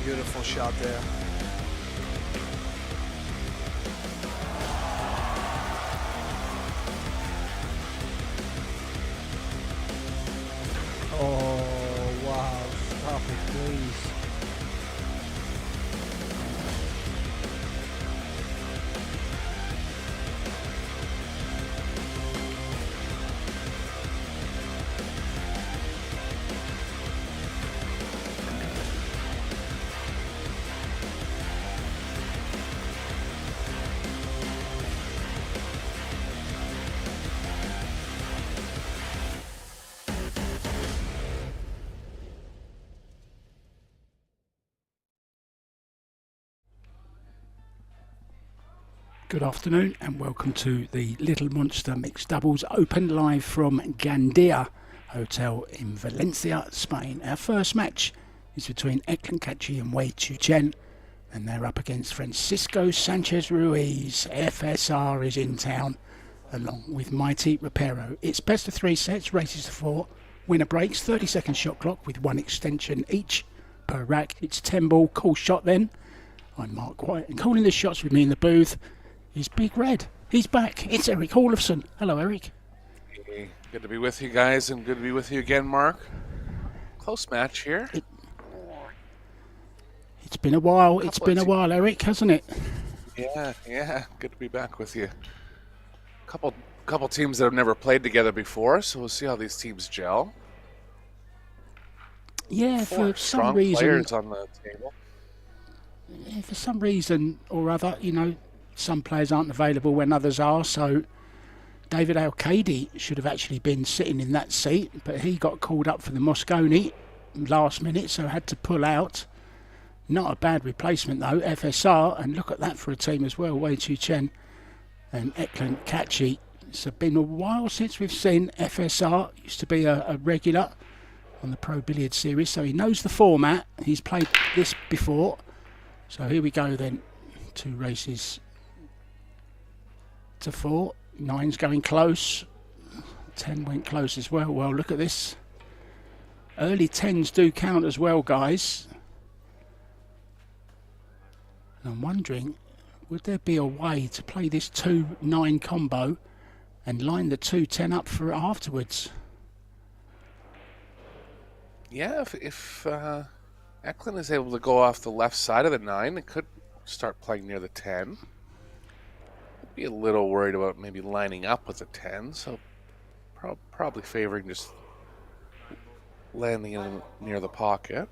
Beautiful shot there. Oh, wow. Stop it, please. Good afternoon and welcome to the Little Monster Mixed Doubles Open live from Gandia Hotel in Valencia, Spain. Our first match is between Eklan Kachi and Wei Chu Chen, and they're up against Francisco Sanchez Ruiz. FSR is in town along with Mighty Rapero. It's best of 3 sets, races to 4, winner breaks, 30-second shot clock with 1 extension each per rack. It's 10 ball, cool shot then. I'm Mark White, and calling the shots with me in the booth is Big Red. He's back. It's Eric Hallofson. Hello, Eric. Hey, good to be with you guys, and good to be with you again, Mark. Close match here. It's been a while. It's been a while, Eric, hasn't it? Yeah. Good to be back with you. Couple teams that have never played together before, so we'll see how these teams gel. Yeah, for some reason. Players on the table. Yeah, for some reason or other, you know, some players aren't available when others are, so David Al-Kadi should have actually been sitting in that seat, but he got called up for the Mosconi last minute, so had to pull out. Not a bad replacement though, FSR, and look at that for a team as well, Wei Chu Chen and Eklan Kachi. It's been a while since we've seen FSR. Used to be a regular on the Pro Billiard series, so he knows the format. He's played this before. So here we go then, 2 races to 4. 9's going close. 10 went close as well. Well, look at this. Early 10s do count as well, guys. And I'm wondering, would there be a way to play this 2-9 combo and line the 2-10 up for afterwards? Yeah, if Eklan is able to go off the left side of the 9, it could start playing near the 10. I'd be a little worried about maybe lining up with the 10, so probably favoring just landing in near the pocket.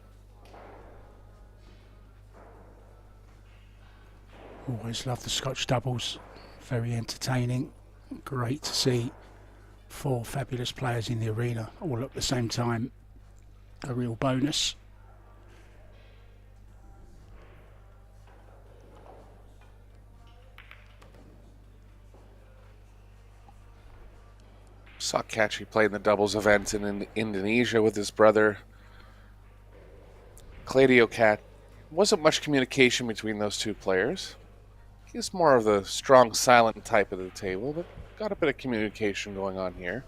Always love the Scotch doubles. Very entertaining. Great to see 4 fabulous players in the arena all at the same time. A real bonus. Saw Kachi play in the doubles event in Indonesia with his brother Claudio Cat. Wasn't much communication between those 2 players. He's more of the strong, silent type of the table, but got a bit of communication going on here.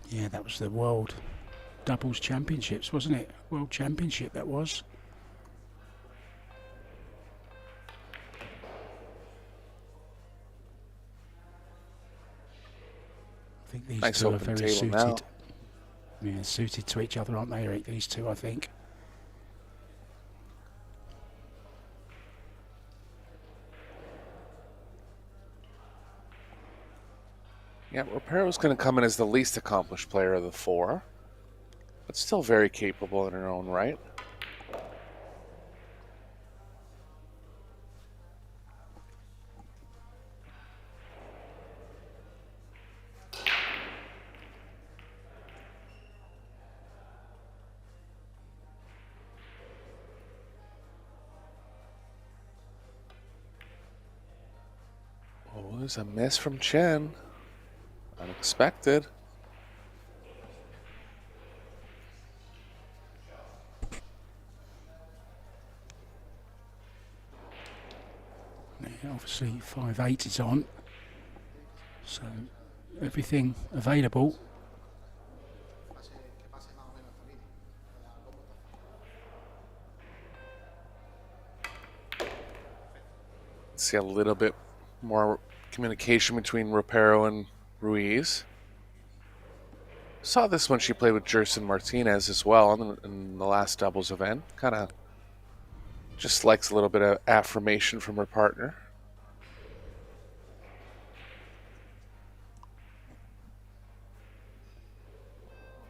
Yeah, that was the World Doubles Championships, wasn't it? World Championship, that was. I think these nice 2 are very suited. Now. Yeah, suited to each other, aren't they, Eric? These 2, I think. Yeah, Rapero's going to come in as the least accomplished player of the 4, but still very capable in her own right. Oh, there's a miss from Chen. Unexpected. Yeah, obviously 5-8 is on, so everything available. See a little bit more communication between Ropero and Ruiz. Saw this when she played with Jerson Martinez as well in the last doubles event. Kind of just likes a little bit of affirmation from her partner.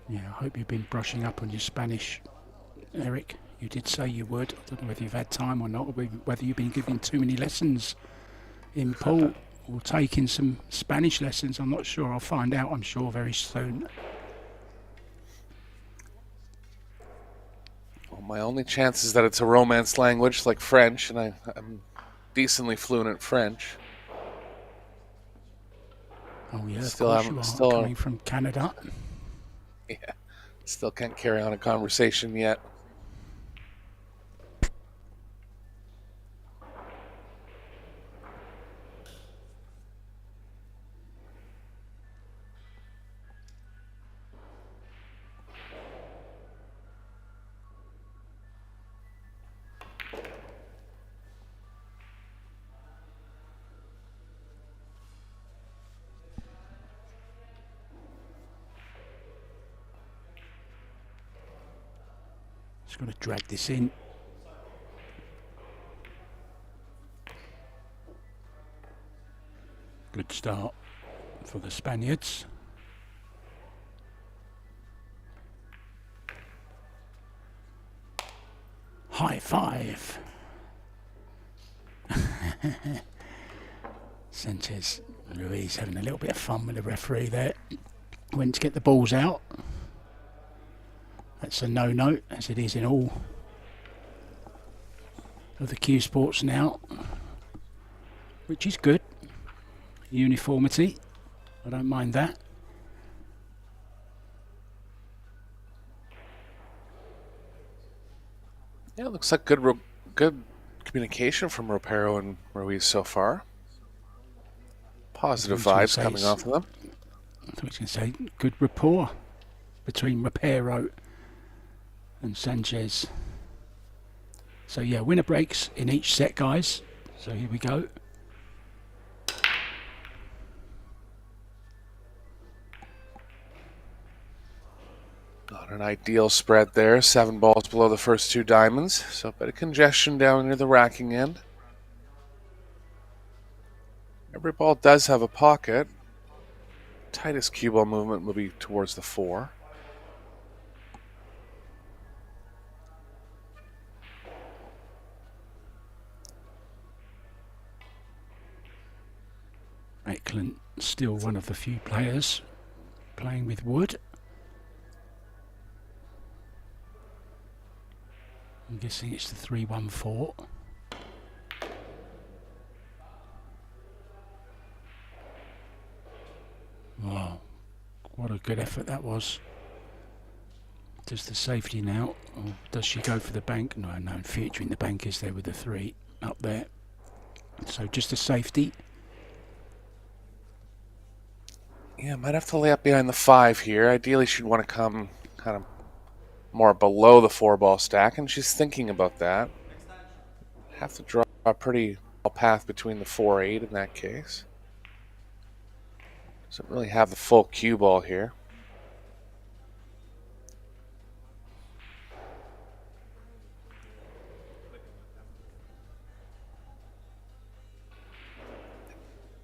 Yeah, I hope you've been brushing up on your Spanish, Eric. You did say you would. I don't know whether you've had time or not, or whether you've been giving too many lessons in pool or taking some Spanish lessons. I'm not sure. I'll find out, I'm sure, very soon. Well, my only chance is that it's a Romance language like French, and I'm decently fluent in French. Oh yeah, Still of course you are, coming from Canada. Yeah, still can't carry on a conversation yet. Just got to drag this in. Good start for the Spaniards. High five. Sanchez Ruiz having a little bit of fun with the referee there. Went to get the balls out. That's a no-no, as it is in all of the Q Sports now, which is good. Uniformity, I don't mind that. Yeah, it looks like good communication from Ropero and Ruiz so far. Positive vibes coming off of them. I was going to say good rapport between Ropero and Sanchez. So yeah, winner breaks in each set, guys. So here we go. Not an ideal spread there. 7 balls below the first 2 diamonds. So a bit of congestion down near the racking end. Every ball does have a pocket. Tightest cue ball movement will be towards the 4. Eklund still one of the few players playing with wood. I'm guessing it's the 3-1-4. Wow, what a good effort that was. Does the safety now, or does she go for the bank? No, featuring the bank is there with the 3 up there. So just a safety. Yeah, might have to lay up behind the 5 here. Ideally, she'd want to come kind of more below the 4-ball stack, and she's thinking about that. Have to draw a pretty path between the 4-8 in that case. Doesn't really have the full cue ball here.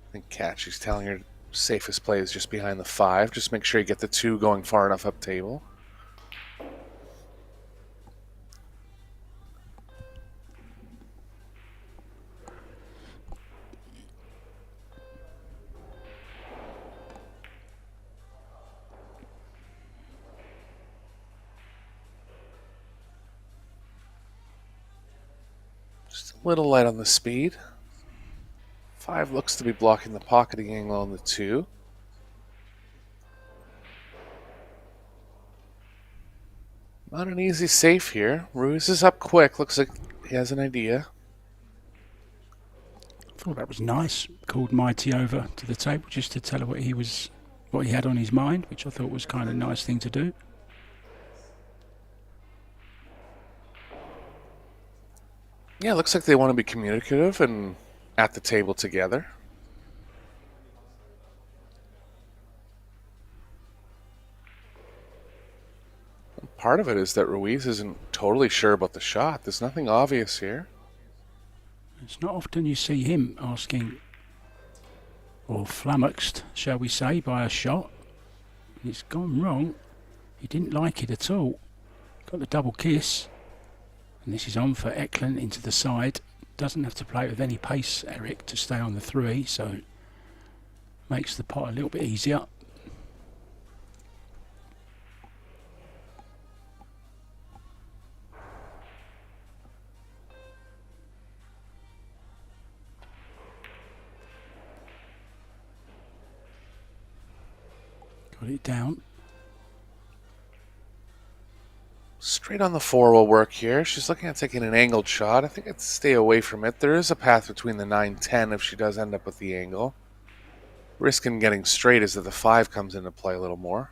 I think Catchy's telling her safest play is just behind the 5. Just make sure you get the 2 going far enough up table. Just a little light on the speed. 5 looks to be blocking the pocketing angle on the 2. Not an easy safe here. Ruiz is up quick. Looks like he has an idea. I thought that was nice. Called Mighty over to the table just to tell her what he had on his mind, which I thought was kind of a nice thing to do. Yeah, looks like they want to be communicative and at the table together. Part of it is that Ruiz isn't totally sure about the shot. There's nothing obvious here. It's not often you see him asking, or flummoxed, shall we say, by a shot. It's gone wrong. He didn't like it at all. Got the double kiss. And this is on for Eklund into the side. Doesn't have to play with any pace, Eric, to stay on the 3, so makes the pot a little bit easier. Got it down. Straight on the 4 will work here. She's looking at taking an angled shot. I think I'd stay away from it. There is a path between the 9-10 if she does end up with the angle. Risk in getting straight is that the 5 comes into play a little more.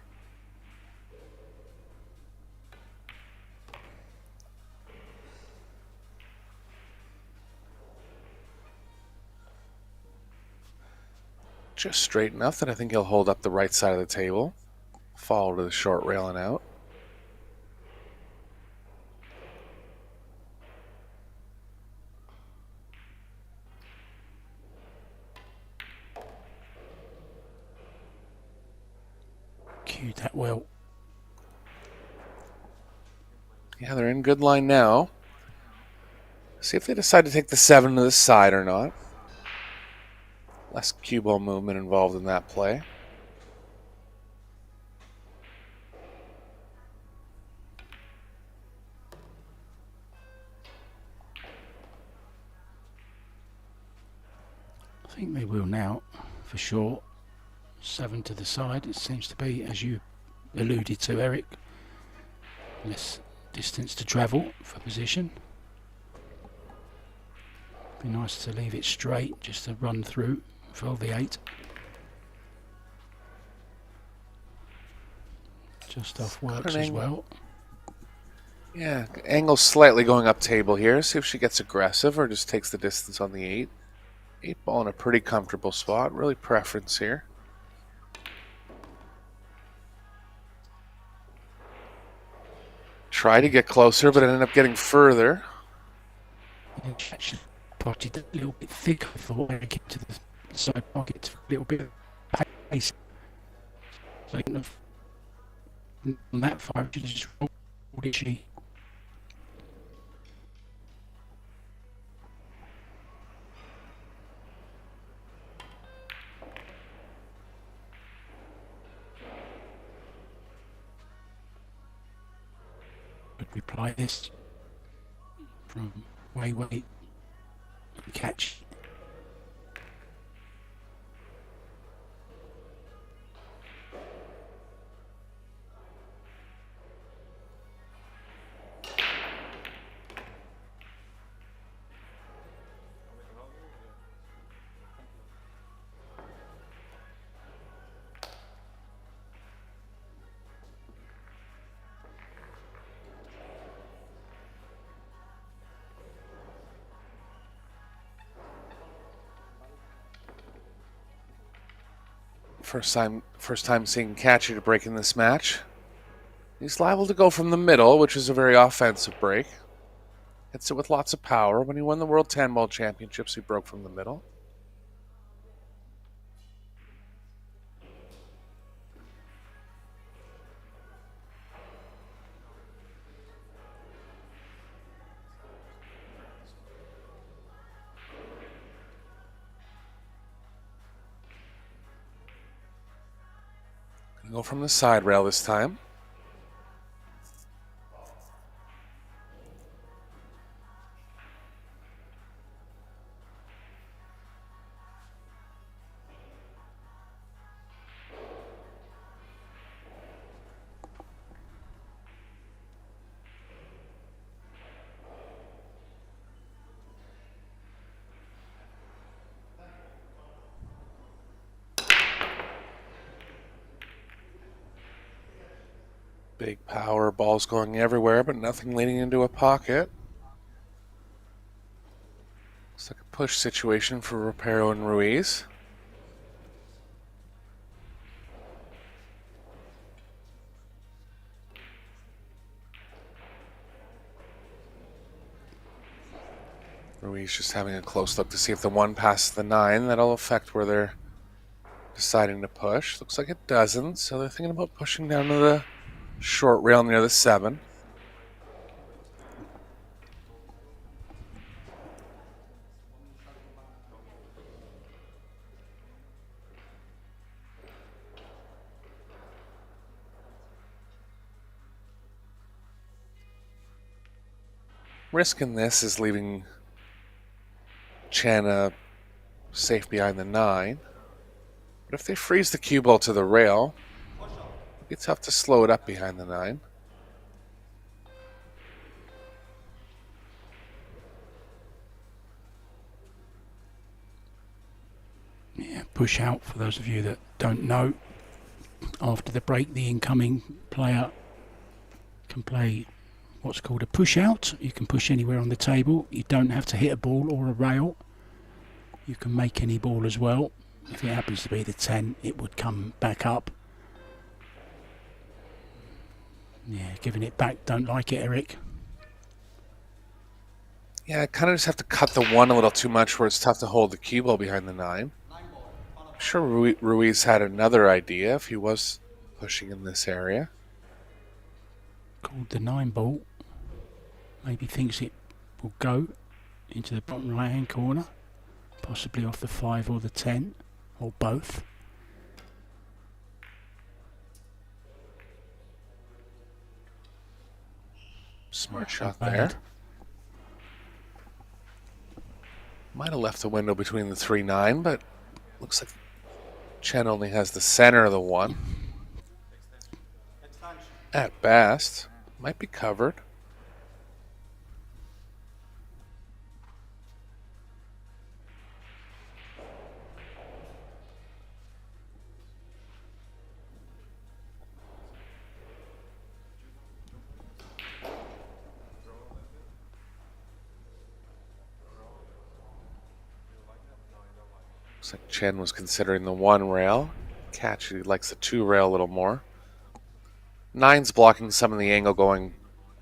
Just straight enough that I think he'll hold up the right side of the table. Follow to the short rail and out. Cued that well. Yeah, they're in good line now. See if they decide to take the 7 to the side or not. Less cue ball movement involved in that play. I think they will now, for sure. 7 to the side. It seems to be, as you alluded to, Eric, less distance to travel for position. Be nice to leave it straight, just to run through for the 8. Just off works as well. Yeah, angle slightly going up table here. See if she gets aggressive or just takes the distance on the 8. 8 ball in a pretty comfortable spot. Really preference here. Try to get closer, but ended up getting further. Actually potted a little bit thick, I thought, when I get to the side pocket, a little bit of pace. So on that 5, she just rolled it, she. Could reply this from way and catch. First time seeing Catcher to break in this match. He's liable to go from the middle, which is a very offensive break. Hits it with lots of power. When he won the World 10 Ball Championships, he broke from the middle. Go from the side rail this time. Big power, balls going everywhere, but nothing leading into a pocket. Looks like a push situation for Rapero and Ruiz. Ruiz just having a close look to see if the 1 passes the 9. That'll affect where they're deciding to push. Looks like it doesn't, so they're thinking about pushing down to the short rail near the 7. Risking this is leaving Chen safe behind the 9. But if they freeze the cue ball to the rail, it'd be tough to slow it up behind the 9. Yeah, push out, for those of you that don't know. After the break, the incoming player can play what's called a push out. You can push anywhere on the table. You don't have to hit a ball or a rail. You can make any ball as well. If it happens to be the 10, it would come back up. Yeah, giving it back. Don't like it, Eric. Yeah, I kind of just have to cut the 1 a little too much where it's tough to hold the cue ball behind the 9. I'm sure Ruiz had another idea if he was pushing in this area. Called the 9 ball. Maybe thinks it will go into the bottom right hand corner. Possibly off the 5 or the 10. Or both. Smart shot there. Might have left the window between the 3-9, but looks like Chen only has the center of the 1. At best, might be covered. Looks like Chen was considering the 1 rail. Catch, he likes the 2 rail a little more. 9's blocking some of the angle going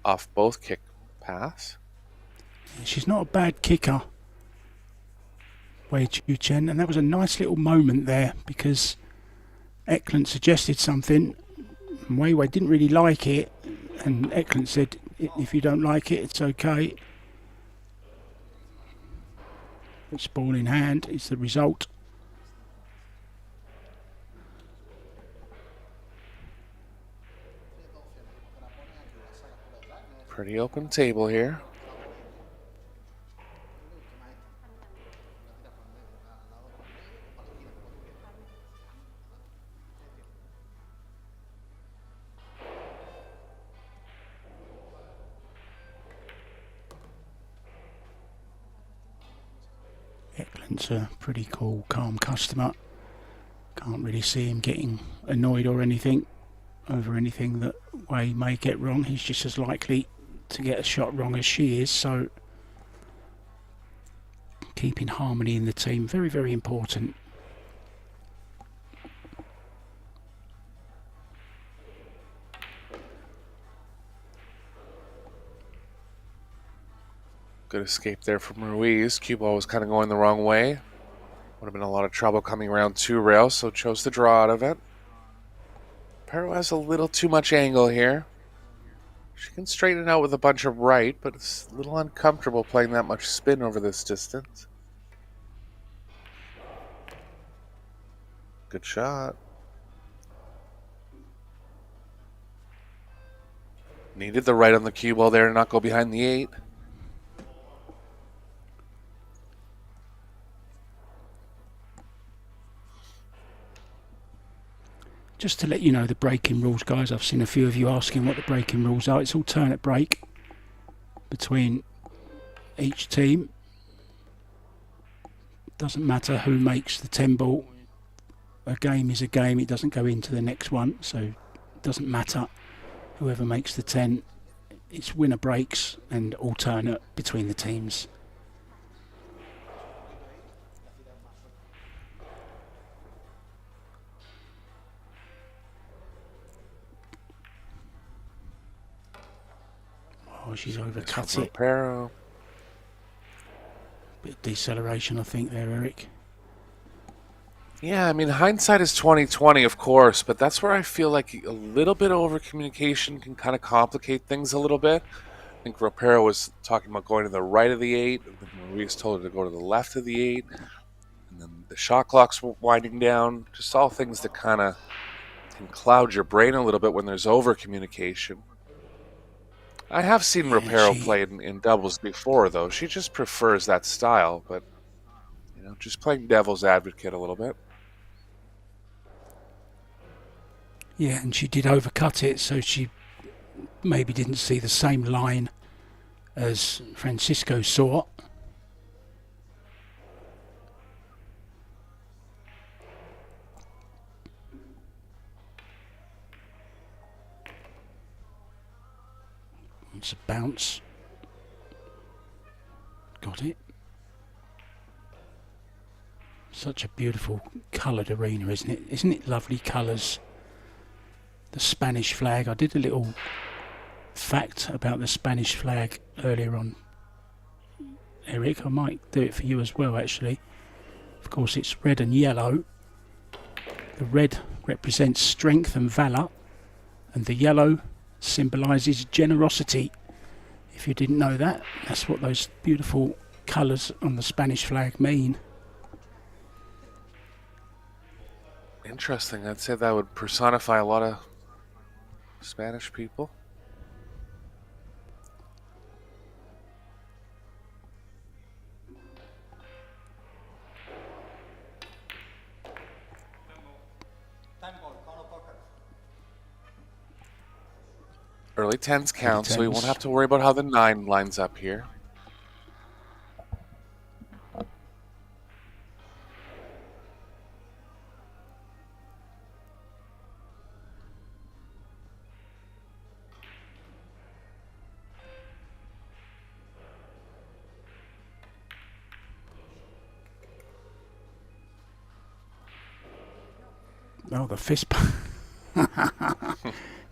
off both kick paths. She's not a bad kicker, Wei Chu Chen, and that was a nice little moment there because Eklund suggested something and Wei Wei didn't really like it, and Eklund said, if you don't like it, it's okay. It's ball in hand is the result. Pretty open table here. Eklund's a pretty cool, calm customer. Can't really see him getting annoyed or anything over anything that Wei may get wrong. He's just as likely to get a shot wrong as she is, so keeping harmony in the team, very, very important. Good escape there from Ruiz. Cue ball was kind of going the wrong way. Would have been a lot of trouble coming around 2 rails, so chose to draw out of it. Pero has a little too much angle here. She can straighten it out with a bunch of right, but it's a little uncomfortable playing that much spin over this distance. Good shot. Needed the right on the cue ball there to not go behind the 8. Just to let you know the breaking rules, guys, I've seen a few of you asking what the breaking rules are. It's alternate break between each team. Doesn't matter who makes the 10 ball. A game is a game, it doesn't go into the next one, so it doesn't matter Whoever makes the 10, it's winner breaks and alternate between the teams. Oh, she's overcut it. Ropero. Bit of deceleration, I think, there, Eric. Yeah, I mean, hindsight is 20/20, of course, but that's where I feel like a little bit of over communication can kind of complicate things a little bit. I think Ropero was talking about going to the right of the 8, and then Maurice told her to go to the left of the 8, and then the shot clocks were winding down. Just all things that kind of can cloud your brain a little bit when there's over communication. I have seen Ropero play in doubles before, though. She just prefers that style, but just playing devil's advocate a little bit. Yeah, and she did overcut it, so she maybe didn't see the same line as Francisco saw. It's a bounce. Got it. Such a beautiful coloured arena, isn't it? Isn't it lovely colours? The Spanish flag. I did a little fact about the Spanish flag earlier on, Eric. I might do it for you as well, actually. Of course, it's red and yellow. The red represents strength and valour, and the yellow symbolises generosity. If you didn't know that, that's what those beautiful colours on the Spanish flag mean. Interesting. I'd say that would personify a lot of Spanish people. Early 10s count, so we won't have to worry about how the 9 lines up here. Oh, the fist bump.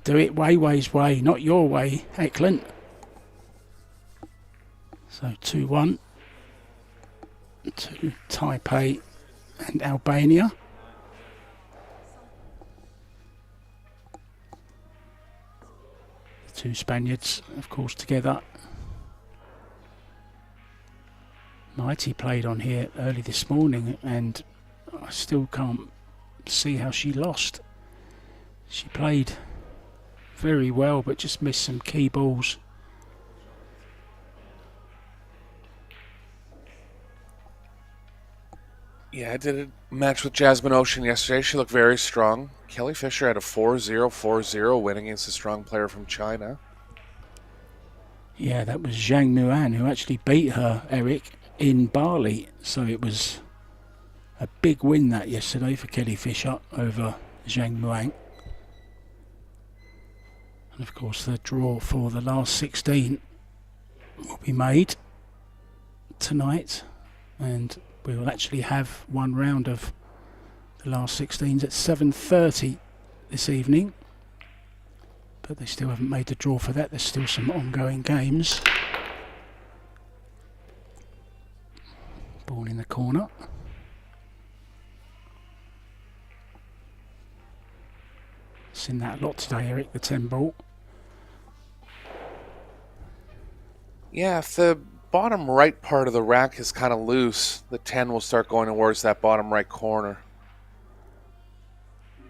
Do it Weiwei's way, not your way, Eklund. So 2-1 to Taipei and Albania. The two Spaniards, of course, together. Mighty played on here early this morning, and I still can't see how she lost. She played very well, but just missed some key balls. Yeah, I did a match with Jasmine Ocean yesterday. She looked very strong. Kelly Fisher had a 4-0, 4-0 win against a strong player from China. Yeah, that was Zhang Muan who actually beat her, Eric, in Bali. So it was a big win that yesterday for Kelly Fisher over Zhang Muan. And of course the draw for the last 16 will be made tonight, and we will actually have one round of the last 16s at 7:30 this evening, but they still haven't made the draw for that. There's still some ongoing games. Ball in the corner. Seen that a lot today, Eric, the 10 ball. Yeah, if the bottom right part of the rack is kind of loose, the 10 will start going towards that bottom right corner.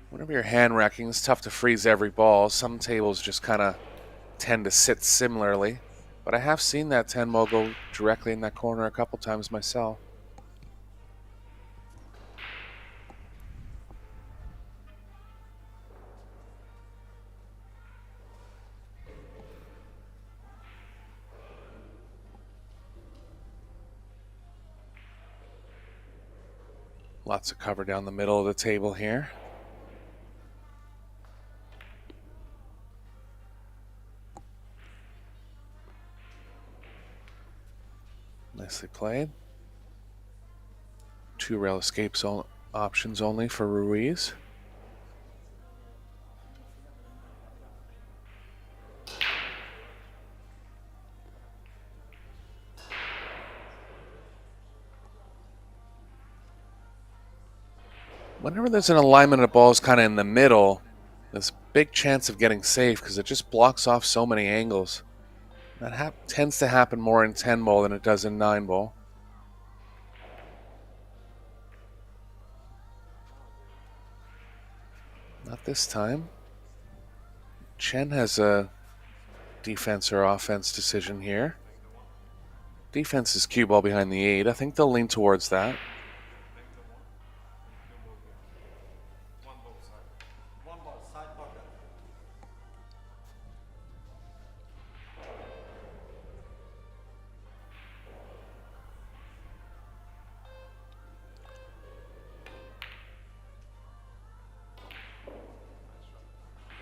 Whenever you're hand racking, it's tough to freeze every ball. Some tables just kind of tend to sit similarly, but I have seen that 10 ball go directly in that corner a couple times myself. Lots of cover down the middle of the table here. Nicely played. 2 rail escapes options only for Ruiz. Whenever there's an alignment of balls kind of in the middle, there's a big chance of getting safe because it just blocks off so many angles. That tends to happen more in 10 ball than it does in 9 ball. Not this time. Chen has a defense or offense decision here. Defense is cue ball behind the 8. I think they'll lean towards that.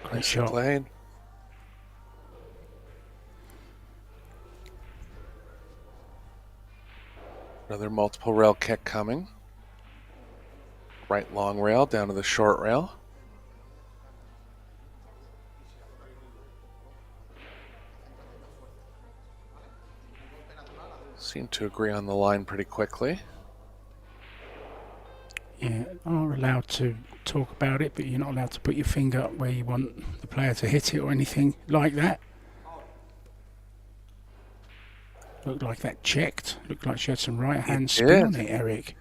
Great shot. Played. Another multiple rail kick coming. Right long rail down to the short rail. Seem to agree on the line pretty quickly. Yeah, are allowed to talk about it, but you're not allowed to put your finger up where you want the player to hit it or anything like that. Looked like that checked. Looked like she had some right hand spin on it, Eric.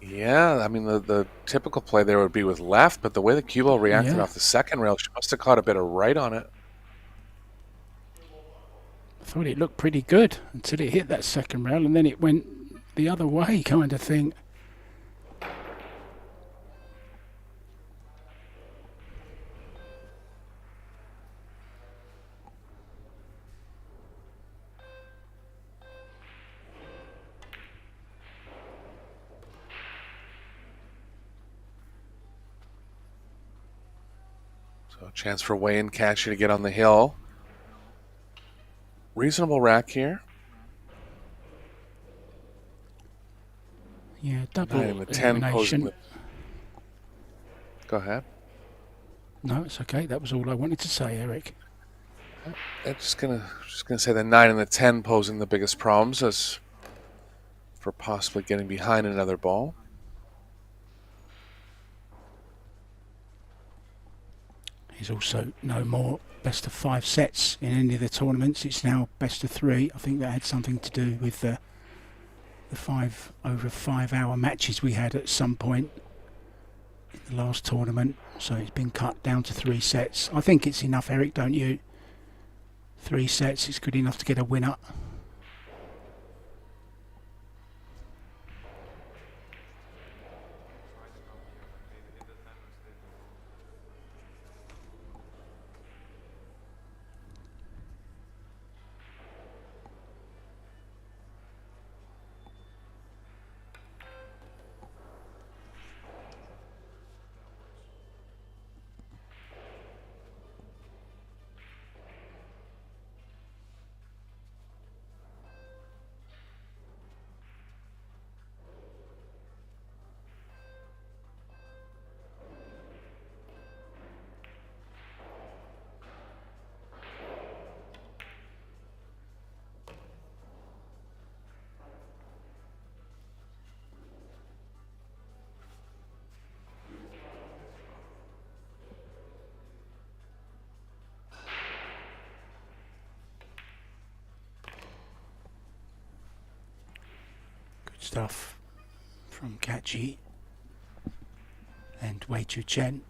Yeah, I mean, the typical play there would be with left, but the way the cue ball reacted off the second rail, she must have caught a bit of right on it. I thought it looked pretty good until it hit that second rail, and then it went the other way kind of thing. So a chance for Wei and Cashy to get on the hill. Reasonable rack here. Yeah, double And the 10 elimination. Go ahead. No, it's okay. That was all I wanted to say, Eric. I'm just gonna say the 9 and the 10 posing the biggest problems as for possibly getting behind another ball. He's also no more best of 5 sets in any of the tournaments. It's now best of 3. I think that had something to do with the 5 over 5 hour matches we had at some point in the last tournament. So it's been cut down to 3 sets. I think it's enough, Eric, don't you? 3 sets, it's good enough to get a winner. Stuff from Kachi and Wei Chu Chen.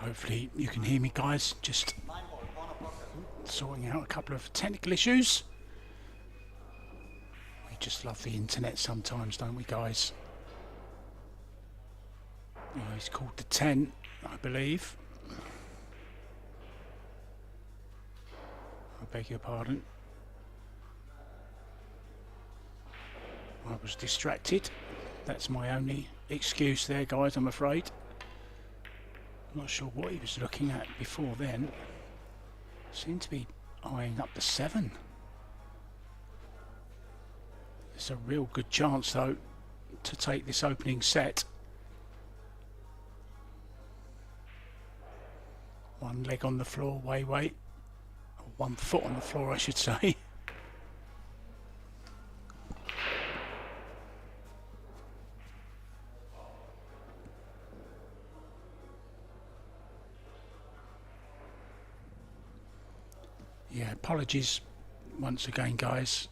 Hopefully you can hear me, guys. Just sorting out a couple of technical issues. We just love the internet sometimes, don't we, guys? Oh, he's called the 10, I believe. I beg your pardon. I was distracted. That's my only excuse there, guys, I'm afraid. I'm not sure what he was looking at before then. Seemed to be eyeing up the 7. It's a real good chance, though, to take this opening set. One leg on the floor, Wei. Or 1 foot on the floor, I should say. Yeah, apologies once again, guys.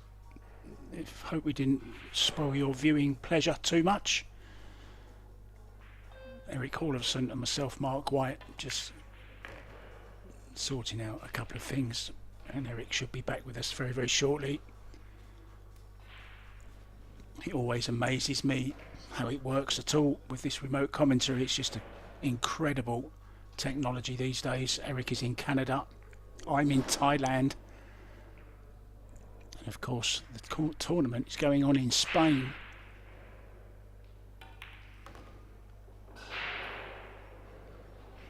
Hope we didn't spoil your viewing pleasure too much. Eric Hallofson and myself, Mark White, just sorting out a couple of things, and Eric should be back with us very, very shortly. It always amazes me how it works at all with this remote commentary. It's just an incredible technology these days. Eric is in Canada, I'm in Thailand, and of course the tournament is going on in Spain.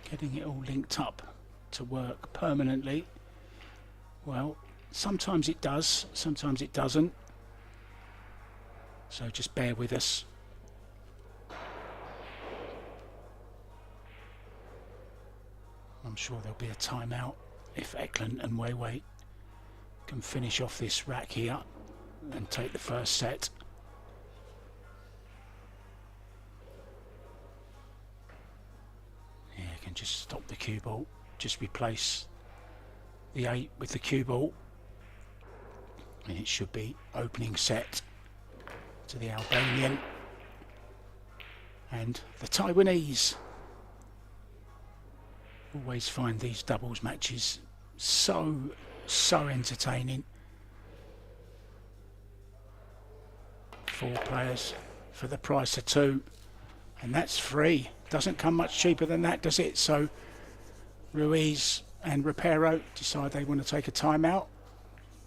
Getting it all linked up to work permanently. Well, sometimes it does, sometimes it doesn't. So just bear with us. I'm sure there'll be a timeout if Eklund and Wei can finish off this rack here and take the first set. Yeah, can just stop the cue ball, just replace the 8 with the cue ball, and it should be opening set to the Albanian and the Taiwanese. Always find these doubles matches so entertaining. 4 players for the price of 2, and that's free. Doesn't come much cheaper than that, does it? So Ruiz and Rapero decide they want to take a timeout.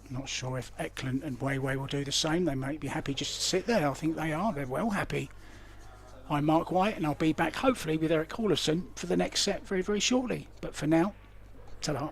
Not sure if Eklund and Wei will do the same. They might be happy just to sit there. I think they are. They're well happy. I'm Mark White, and I'll be back hopefully with Eric Hallofson for the next set very, very shortly. But for now, ta-da.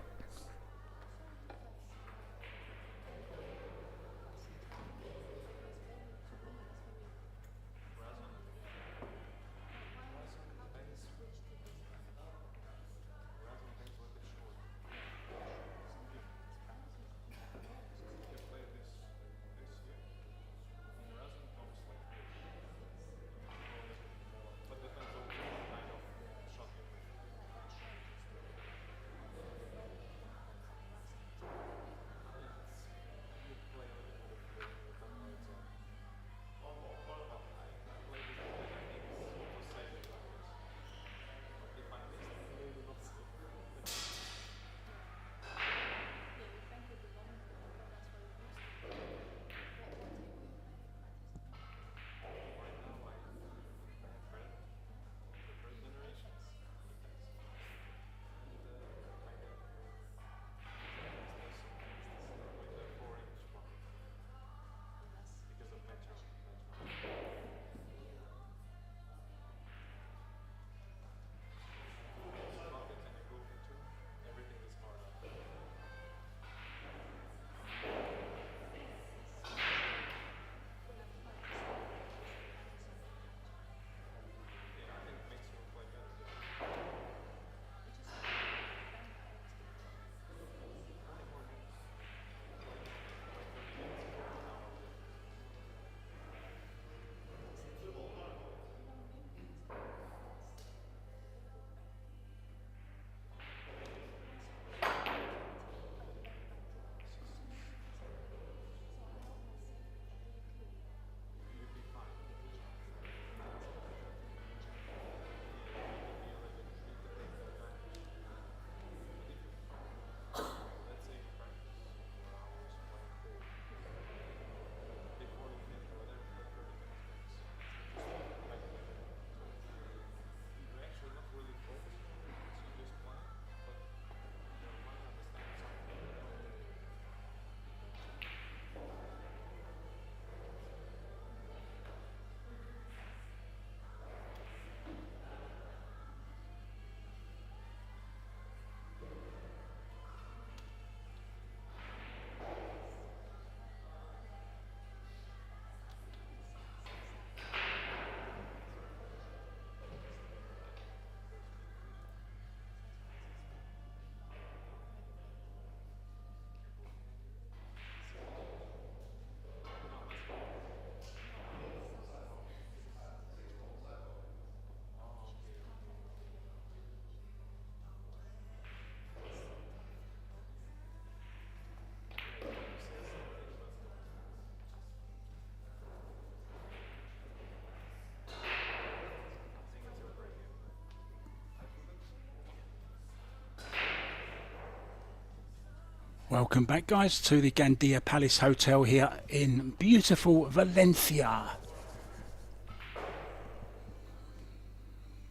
Welcome back, guys, to the Gandia Palace Hotel here in beautiful Valencia.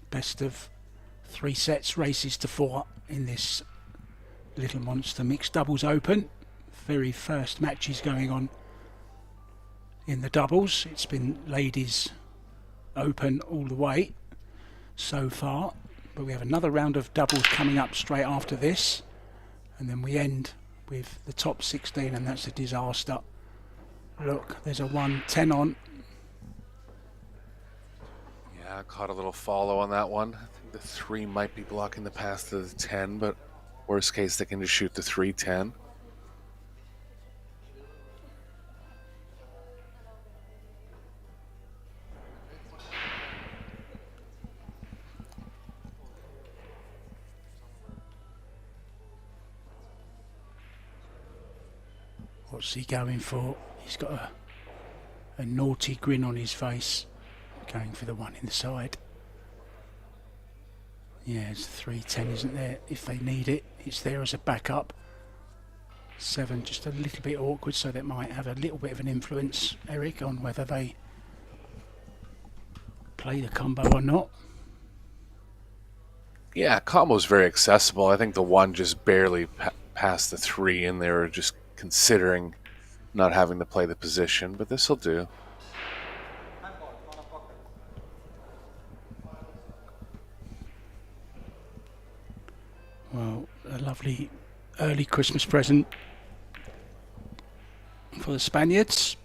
Best of 3 sets, races to 4 in this Little Monster Mixed Doubles Open. Very first matches going on in the doubles. It's been ladies open all the way so far, but we have another round of doubles coming up straight after this, and then we end with the top 16, and that's a disaster. Look, there's a 1-10 on. Yeah, I caught a little follow on that one. I think the 3 might be blocking the path to the 10, but worst case they can just shoot the 3-10. What's he going for? He's got a naughty grin on his face, going for the one inside. Yeah, it's 3-10, isn't there? If they need it, it's there as a backup. 7, just a little bit awkward, so that might have a little bit of an influence, Eric, on whether they play the combo or not. Yeah, combo's very accessible. I think the 1 just barely passed the 3, and they were just considering not having to play the position, but this will do. Well, a lovely early Christmas present for the Spaniards,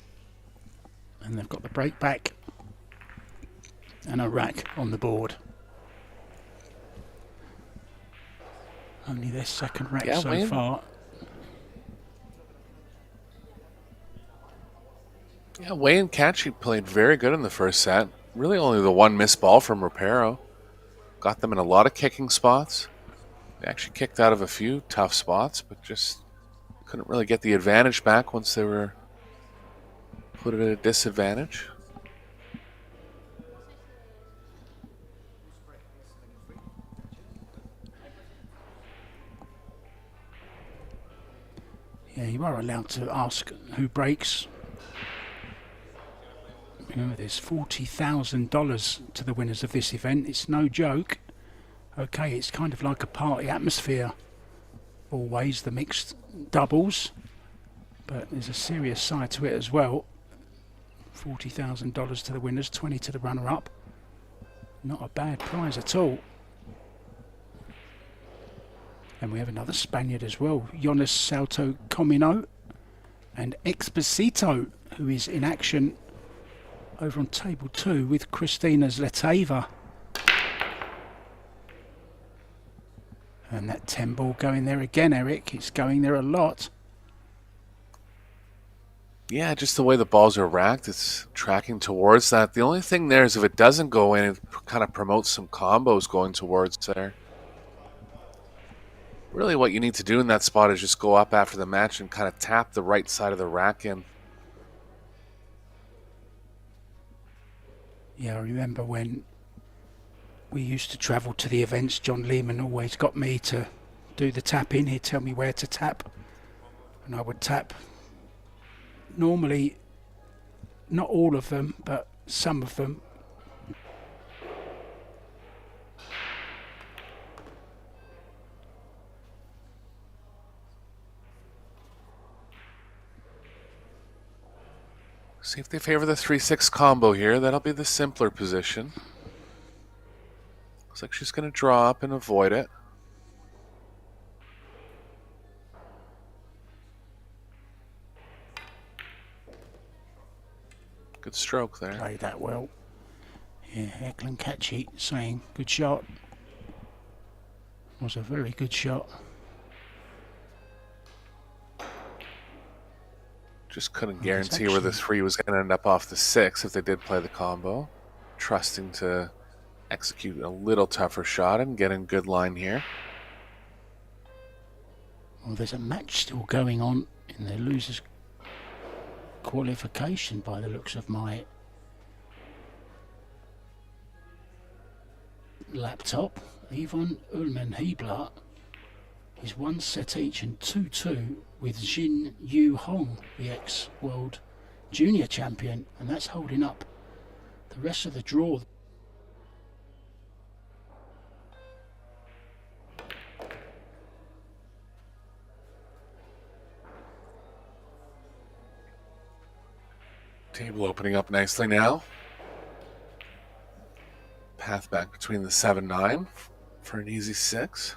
and they've got the break back and a rack on the board. Only their second rack so far. Yeah, Wayne Catchy played very good in the first set. Really only the 1 missed ball from Rapero. Got them in a lot of kicking spots. They actually kicked out of a few tough spots, but just couldn't really get the advantage back once they were put at a disadvantage. Yeah, you are allowed to ask who breaks. Remember, there's $40,000 to the winners of this event. It's no joke. Okay, it's kind of like a party atmosphere, always, the mixed doubles, but there's a serious side to it as well. $40,000 to the winners, 20 to the runner-up. Not a bad prize at all. And we have another Spaniard as well, Jonas Salto Comino, and Exposito, who is in action over on table 2 with Christina Zleteva. And that 10 ball going there again, Eric. It's going there a lot. Yeah, just the way the balls are racked, it's tracking towards that. The only thing there is if it doesn't go in, it kind of promotes some combos going towards there. Really what you need to do in that spot is just go up after the match and kind of tap the right side of the rack in. Yeah, I remember when we used to travel to the events, John Lehman always got me to do the tapping. He'd tell me where to tap, and I would tap. Normally, not all of them, but some of them. See if they favor the 3-6 combo here. That'll be the simpler position. Looks like she's going to draw up and avoid it. Good stroke there. Played that well. Yeah, Eklund Catchy saying good shot. Was a very good shot. Just couldn't guarantee where the 3 was going to end up off the 6 if they did play the combo. Trusting to execute a little tougher shot and get in good line here. Well, there's a match still going on in the losers qualification by the looks of my laptop. Yvonne Ullman-Hebler is 1 set each and 2-2 with Jin Yu Hong, the ex-world junior champion, and that's holding up the rest of the draw. Table opening up nicely now. Path back between the 7-9 for an easy 6.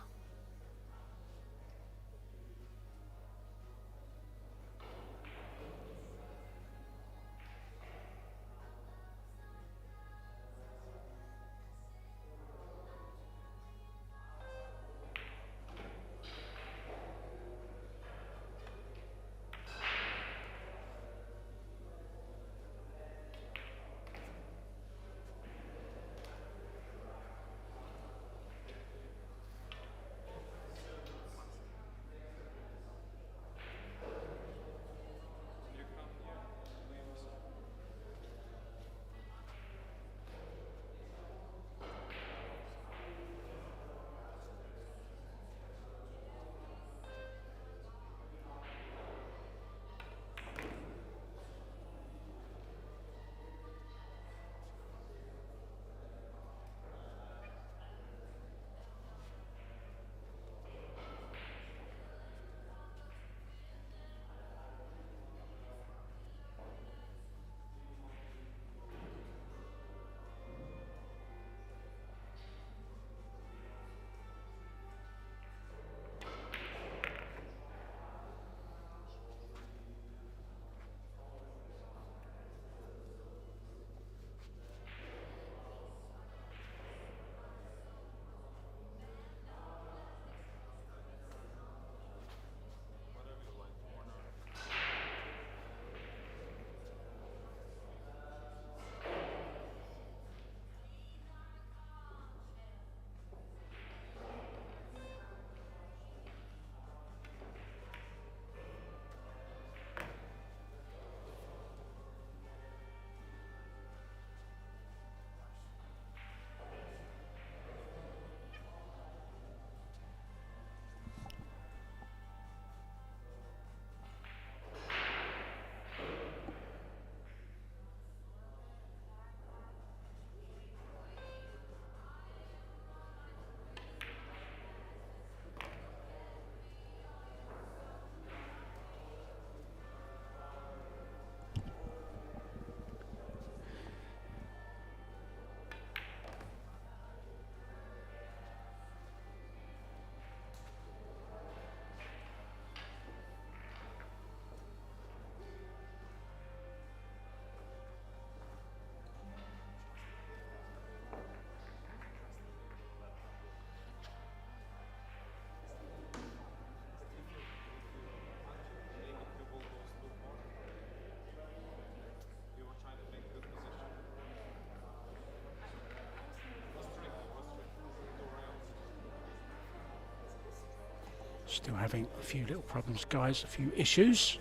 Still having a few little problems, guys, a few issues.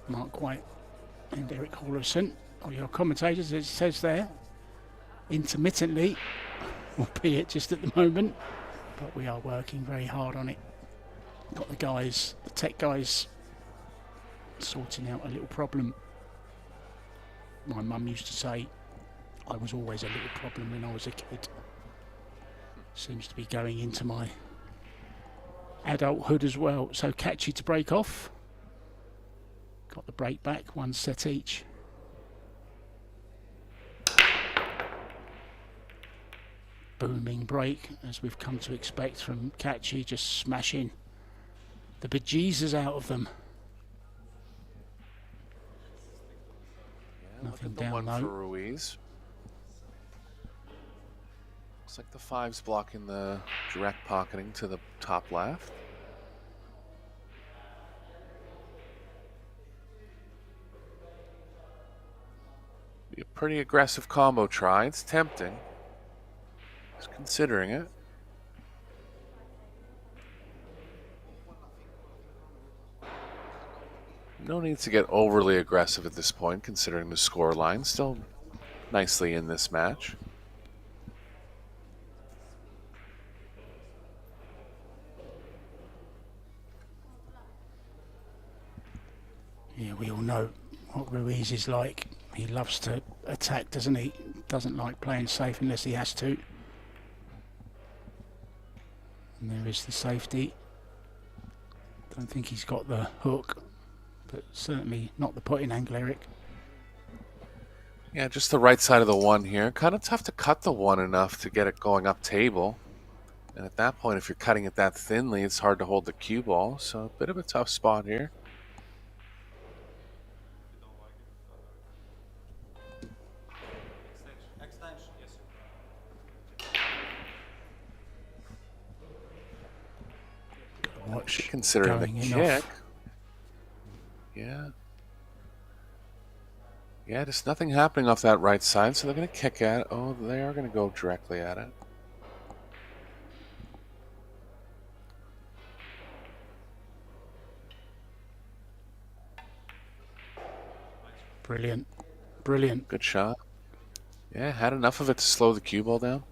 Mark White and Eric Hallerson are your commentators, as it says there. Intermittently, albeit just at the moment, but we are working very hard on it. Got the guys, the tech guys, sorting out a little problem. My mum used to say I was always a little problem when I was a kid. Seems to be going into my adulthood as well. So catchy to break off. Got the break back, 1 set each. Booming break, as we've come to expect from Catchy, just smashing the bejesus out of them. Yeah, nothing look at the down one low. for Ruiz. Looks like the 5's blocking the direct pocketing to the top left. Be a pretty aggressive combo try. It's tempting. Just considering it. No need to get overly aggressive at this point, considering the score line. Still nicely in this match. we all know what Ruiz is like. He loves to attack, doesn't he? Doesn't like playing safe unless he has to. And there is the safety. Don't think he's got the hook, but certainly not the potting angle, Eric. Yeah, just the right side of the one here. Kind of tough to cut the one enough to get it going up table. And at that point, if you're cutting it that thinly, it's hard to hold the cue ball. So a bit of a tough spot here. Watch Considering the going in kick. off. Yeah. Yeah, just nothing happening off that right side, so they're going to kick at it. Oh, they are going to go directly at it. Brilliant. Brilliant. Good shot. Yeah, had enough of it to slow the cue ball down.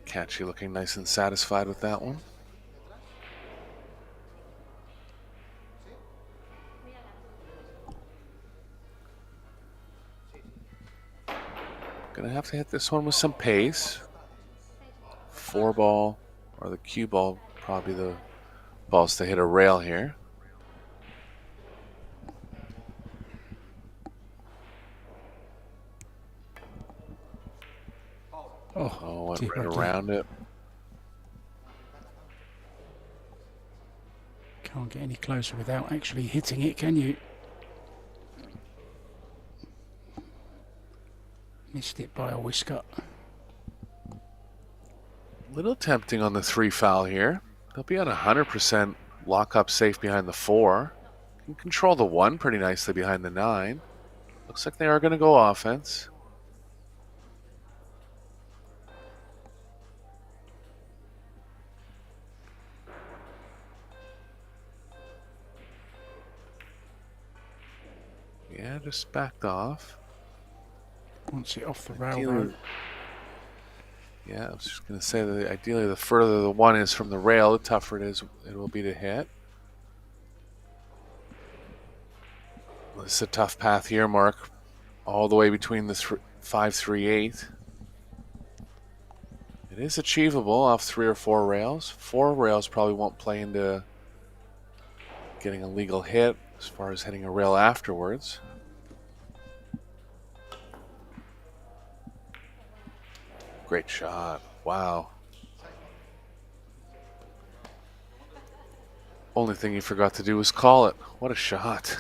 Catchy looking nice and satisfied with that one. Gonna have to hit this one with some pace. 4-ball or the cue ball, probably the balls to hit a rail here. Oh, went right around it. Can't get any closer without actually hitting it, can you? Missed it by a whisker. Little tempting on the 3 foul here. They'll be on 100% lock up safe behind the 4. Can control the 1 pretty nicely behind the 9. Looks like they are going to go offense. Yeah, just backed off. Wants it off the railroad. Yeah, I was just going to say that ideally the further the 1 is from the rail, the tougher it will be to hit. This is a tough path here, Mark. All the way between the 5, 3, 8. It is achievable off 3 or 4 rails. 4 rails probably won't play into getting a legal hit as far as hitting a rail afterwards. Great shot. Wow. Only thing he forgot to do was call it. What a shot.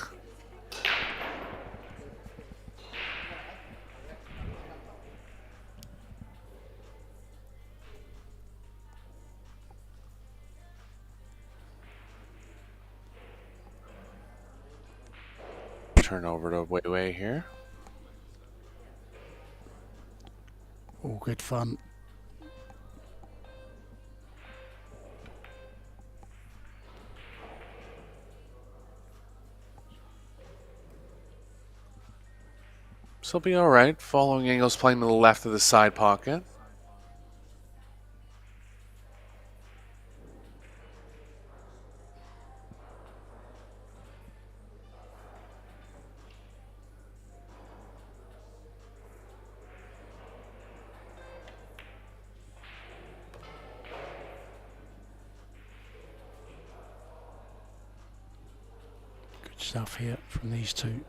Turn over to Wei Wei here. All good fun. So he'll be all right. Following angles playing to the left of the side pocket. Good stuff here from these two.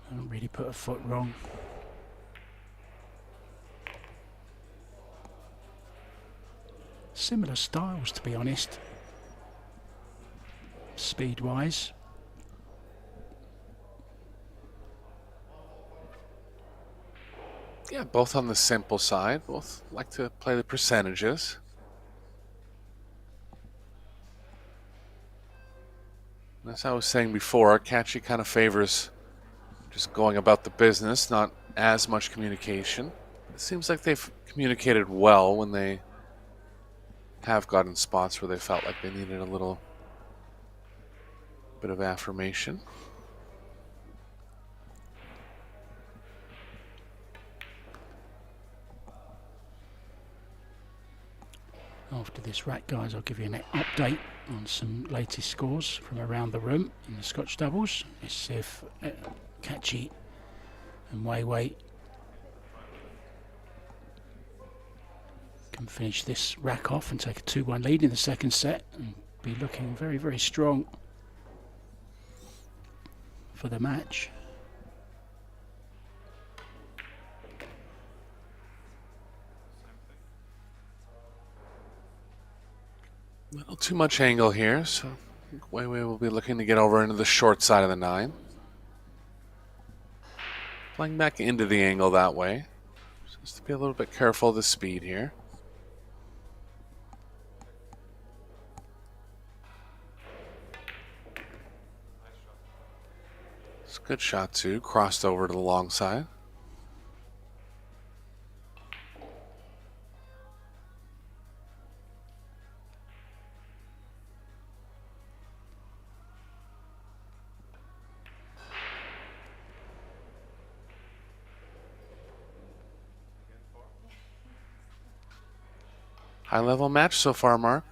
Haven't really put a foot wrong. Similar styles, to be honest. Speed-wise. Yeah, both on the simple side. Both like to play the percentages. As I was saying before, Catchy kind of favors just going about the business, not as much communication. It seems like they've communicated well when they have gotten spots where they felt like they needed a little bit of affirmation. After this rack, guys, I'll give you an update on some latest scores from around the room in the Scotch doubles. Let's see if Catchy and Wei can finish this rack off and take a 2-1 lead in the second set and be looking very, very strong for the match. A little too much angle here, so I think Wei will be looking to get over into the short side of the 9. Playing back into the angle that way. Just to be a little bit careful of the speed here. It's a good shot too, crossed over to the long side. High level match so far, Mark.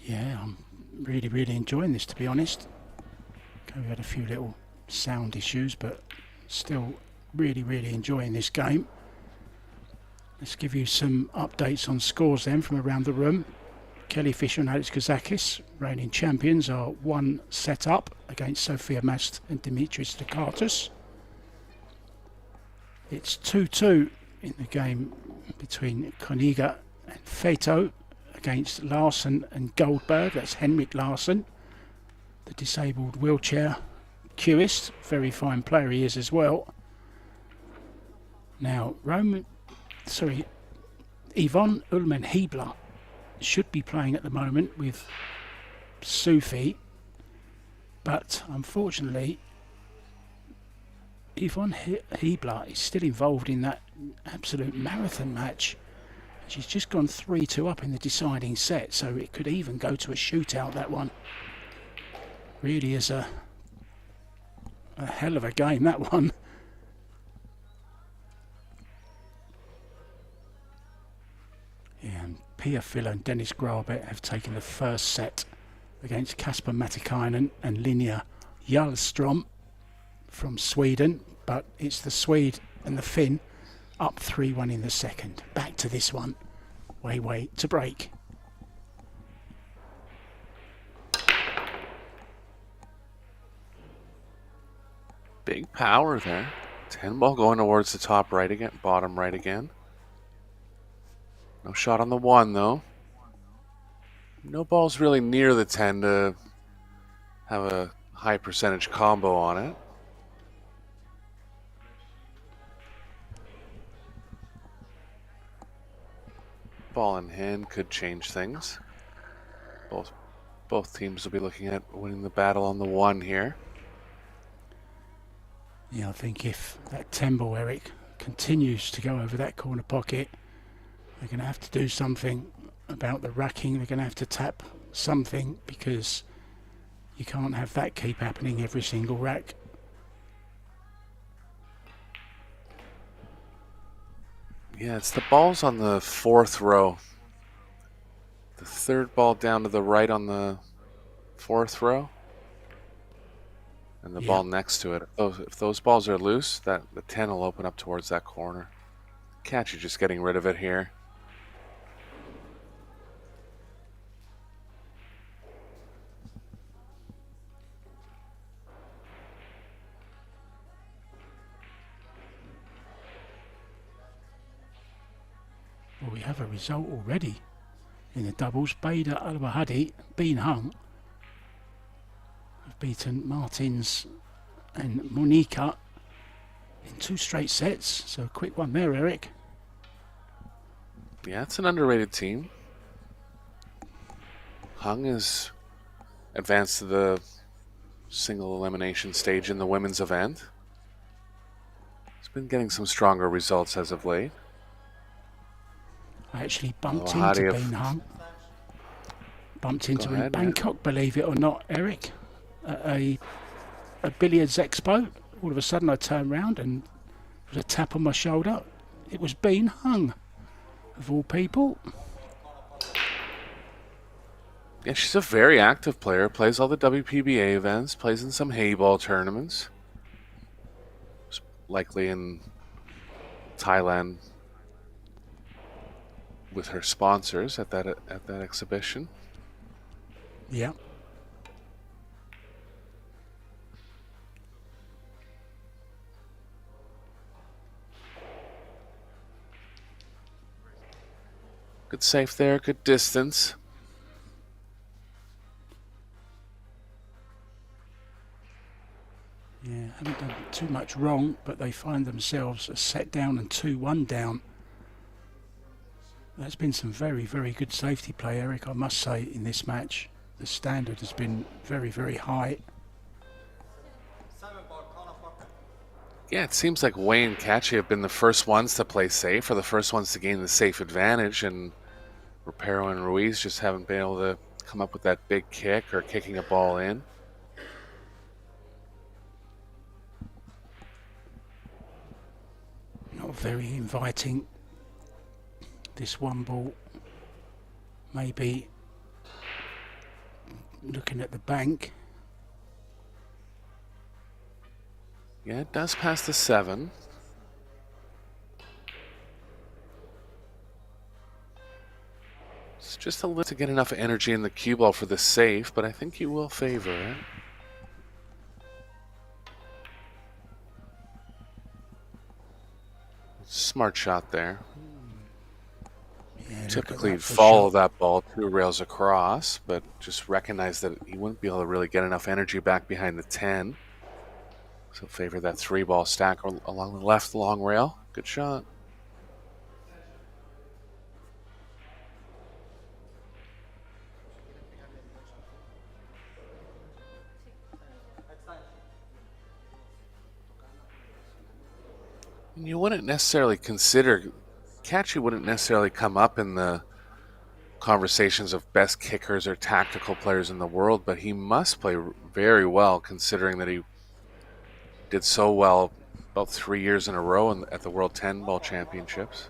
Yeah, I'm really, really enjoying this, to be honest. Okay, we had a few little sound issues, but still really, really enjoying this game. Let's give you some updates on scores then from around the room. Kelly Fisher and Alex Kazakis, reigning champions, are 1 set up against Sofia Mast and Dimitris Dakatis. It's 2-2 in the game between Koniga and Feto against Larsen and Goldberg. That's Henrik Larsen, the disabled wheelchair cueist. Very fine player he is as well. Now, Yvonne Ullmann-Hebler should be playing at the moment with Sufi, but unfortunately Yvonne Hebler is still involved in that absolute marathon match. She's just gone 3-2 up in the deciding set, so it could even go to a shootout, that one. Really is a hell of a game, that one. Yeah, and Pia Filler and Dennis Grabet have taken the first set against Kasper Matikainen and Linja Jarlstrom from Sweden, but it's the Swede and the Finn up 3-1 in the second. Back to this one. Wei to break. Big power there. 10 ball going towards the top right again, bottom right again. No shot on the 1 though. No balls really near the 10 to have a high percentage combo on it. Ball in hand could change things. Both teams will be looking at winning the battle on the 1 here. Yeah, I think if that 10 ball, Eric, continues to go over that corner pocket, they're going to have to do something about the racking. They're going to have to tap something, because you can't have that keep happening every single rack. Yeah, it's the balls on the 4th row. The 3rd ball down to the right on the 4th row. And the ball next to it. If those balls are loose, the 10 will open up towards that corner. Catch, you're just getting rid of it here. Well, we have a result already in the doubles. Bader Al-Wahadi, Bean Hung, have beaten Martins and Monica in 2 straight sets. So a quick one there, Eric. Yeah, it's an underrated team. Hung is advanced to the single elimination stage in the women's event. He's been getting some stronger results as of late. I actually bumped into Bean Hung. Bumped into him in Bangkok, believe it or not, Eric, at a billiards expo. All of a sudden I turned round and there was a tap on my shoulder. It was Bean Hung, of all people. Yeah, she's a very active player. Plays all the WPBA events. Plays in some hayball tournaments. Likely in Thailand with her sponsors at that exhibition. Yeah. Good safe there, good distance. Yeah, haven't done too much wrong, but they find themselves a set down and 2-1 down. That's been some very, very good safety play, Eric, I must say, in this match. The standard has been very, very high. Yeah, it seems like Wei and Catchy have been the first ones to play safe, or the first ones to gain the safe advantage, and Rapero and Ruiz just haven't been able to come up with that big kick or kicking a ball in. Not very inviting. This one ball, maybe looking at the bank. Yeah, it does pass the 7. It's just a little to get enough energy in the cue ball for the safe, but I think you will favor it. Smart shot there. Yeah, Typically follow that ball 2 rails across, but just recognize that he wouldn't be able to really get enough energy back behind the 10. So favor that 3-ball stack along the left long rail. Good shot. And you wouldn't necessarily consider, Catchy wouldn't necessarily come up in the conversations of best kickers or tactical players in the world, but he must play very well considering that he did so well about 3 years in a row at the World 10 Ball Championships.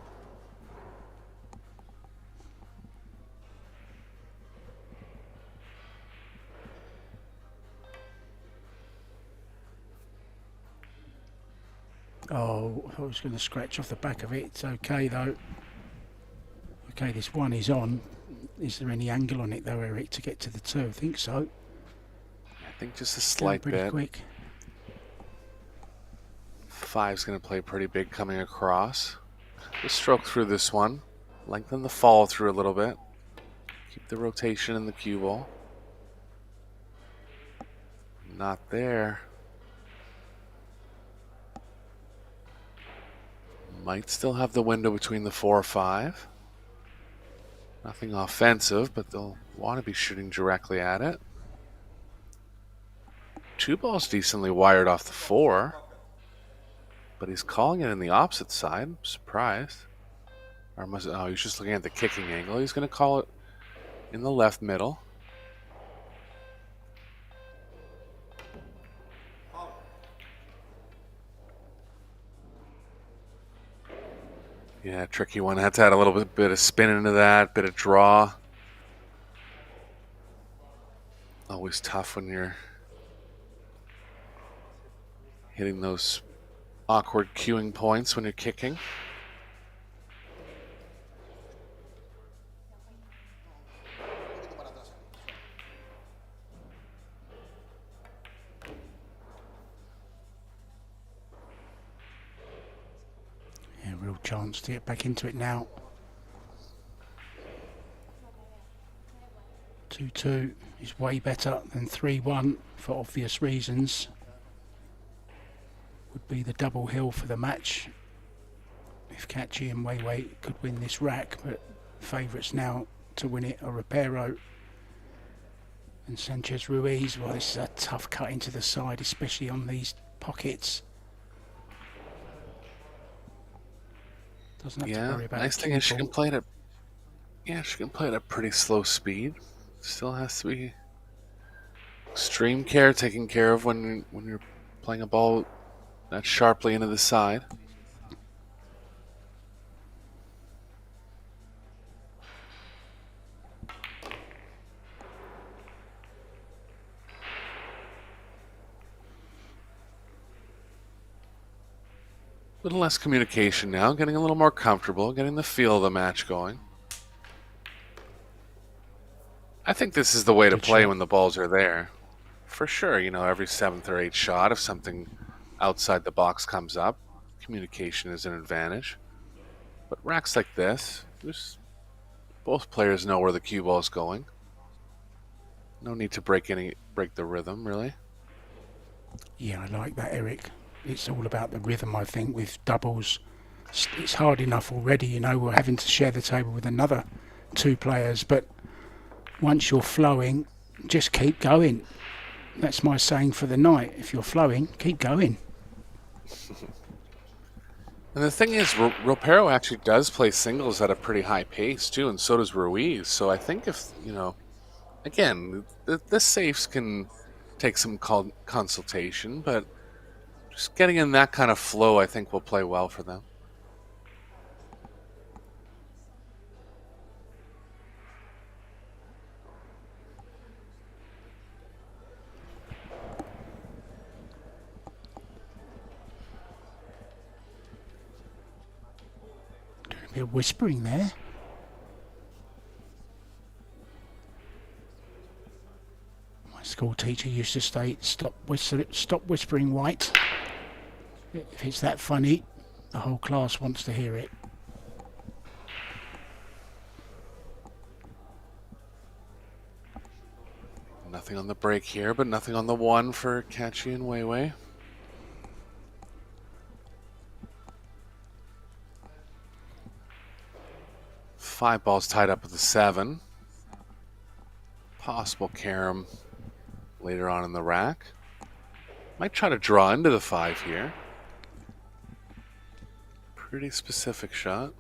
Oh, I was going to scratch off the back of it. It's okay though. Okay, this one is on. Is there any angle on it though, Eric, to get to the 2? I think so. I think just a slight pretty bit. Quick. 5's going to play pretty big coming across. Just stroke through this one. Lengthen the fall through a little bit. Keep the rotation in the cue ball. Not there. Might still have the window between the 4 or 5. Nothing offensive, but they'll want to be shooting directly at it. 2 balls decently wired off the 4. But he's calling it in the opposite side. I'm surprised. Or he's just looking at the kicking angle. He's going to call it in the left middle. Yeah, tricky one. Had to add a little bit of spin into that, bit of draw. Always tough when you're hitting those awkward cueing points when you're kicking. Yeah, real chance to get back into it now. 2-2 is way better than 3-1 for obvious reasons. Would be the double hill for the match if Catchy and Wei could win this rack, but favourites now to win it are Rapero and Sanchez Ruiz. Well, this is a tough cut into the side, especially on these pockets. Doesn't have to worry about nice thing is she can play it at she can play it at pretty slow speed. Still has to be extreme care taken care of when you're playing a ball that sharply into the side. little less communication now, getting a little more comfortable, getting the feel of the match going. I think this is the way to play when the balls are there. For sure, you know, every 7th or 8th shot, if something outside the box comes up, communication is an advantage. But racks like this, both players know where the cue ball is going. No need to break the rhythm, really. Yeah, I like that, Eric. It's all about the rhythm, I think, with doubles. It's hard enough already, you know, we're having to share the table with another 2 players, but once you're flowing, just keep going. That's my saying for the night. If you're flowing, keep going. And the thing is, Ropero actually does play singles at a pretty high pace, too, and so does Ruiz. So I think if, you know, again, the safes can take some consultation, but just getting in that kind of flow, I think, will play well for them. A bit of whispering there. My school teacher used to say, stop whispering, White. If it's that funny, the whole class wants to hear it. Nothing on the break here, but nothing on the 1 for Catchy and Weiwei. Five balls tied up with the 7. Possible carom later on in the rack. Might try to draw into the 5 here. Pretty specific shot.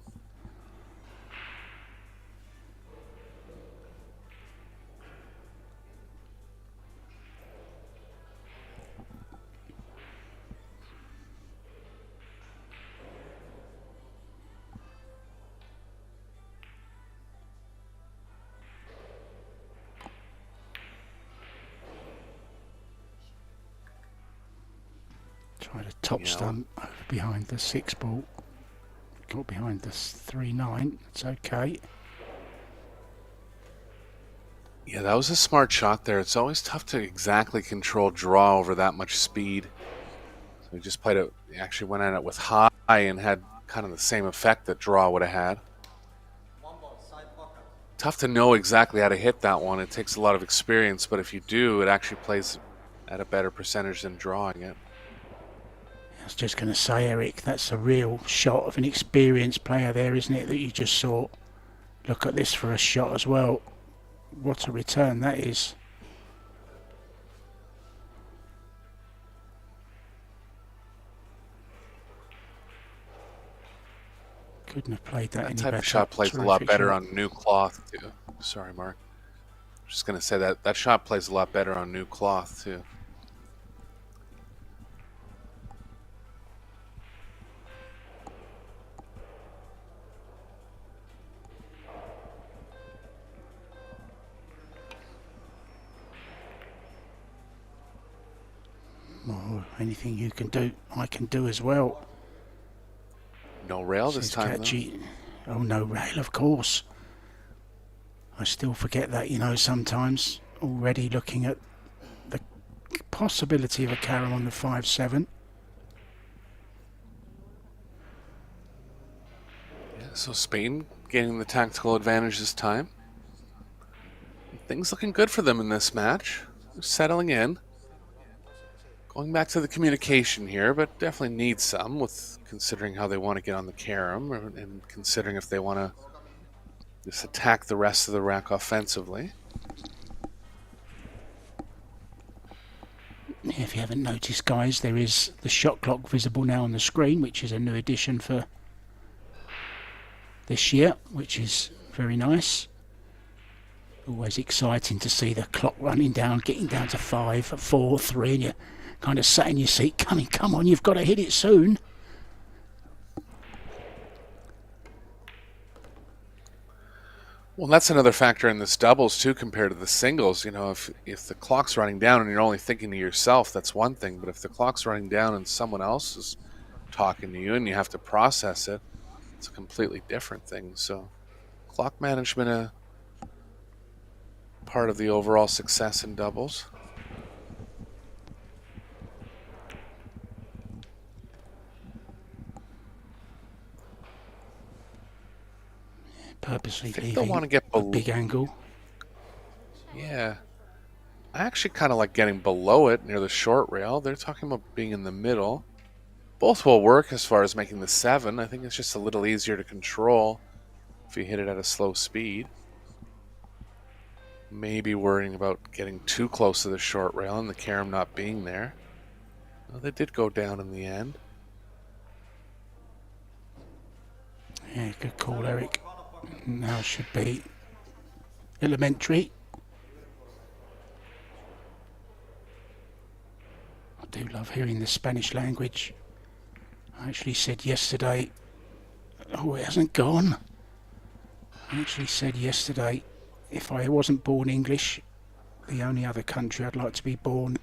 Try to top stump over behind the 6 ball. Got behind the 3-9. It's okay. Yeah, that was a smart shot there. It's always tough to exactly control draw over that much speed. So he just played it. He actually went at it with high and had kind of the same effect that draw would have had. Tough to know exactly how to hit that one. It takes a lot of experience, but if you do, it actually plays at a better percentage than drawing it. I was just going to say, Eric, that's a real shot of an experienced player there, isn't it, that you just saw? Look at this for a shot as well. What a return that is. Couldn't have played that any better. That type of shot plays a lot better on new cloth, too. Sorry, Mark. I'm just going to say that shot plays a lot better on new cloth, too. Well, anything you can do, I can do as well. No rail this time, though. Oh, no rail, of course. I still forget that, you know, sometimes. Already looking at the possibility of a carom on the 5-7. Yeah, so Spain gaining the tactical advantage this time. Things looking good for them in this match. They're settling in. Going back to the communication here, but definitely need some with considering how they want to get on the carom and considering if they want to just attack the rest of the rack offensively. If you haven't noticed, guys, there is the shot clock visible now on the screen, which is a new addition for this year, which is very nice. Always exciting to see the clock running down, getting down to 5, 4, 3, and you're kind of sat in your seat, come on, you've got to hit it soon. Well, that's another factor in this doubles too compared to the singles. You know, if the clock's running down and you're only thinking to yourself, that's one thing. But if the clock's running down and someone else is talking to you and you have to process it, it's a completely different thing. So clock management, a part of the overall success in doubles. Purposely They'll leaving want to get a big angle. Yeah. I actually kind of like getting below it near the short rail. They're talking about being in the middle. Both will work as far as making the 7. I think it's just a little easier to control if you hit it at a slow speed. Maybe worrying about getting too close to the short rail and the carom not being there. Well, they did go down in the end. Yeah, good call, Eric. Now should be elementary. I do love hearing the Spanish language. I actually said yesterday, oh, it hasn't gone. I actually said yesterday, if I wasn't born English, the only other country I'd like to be born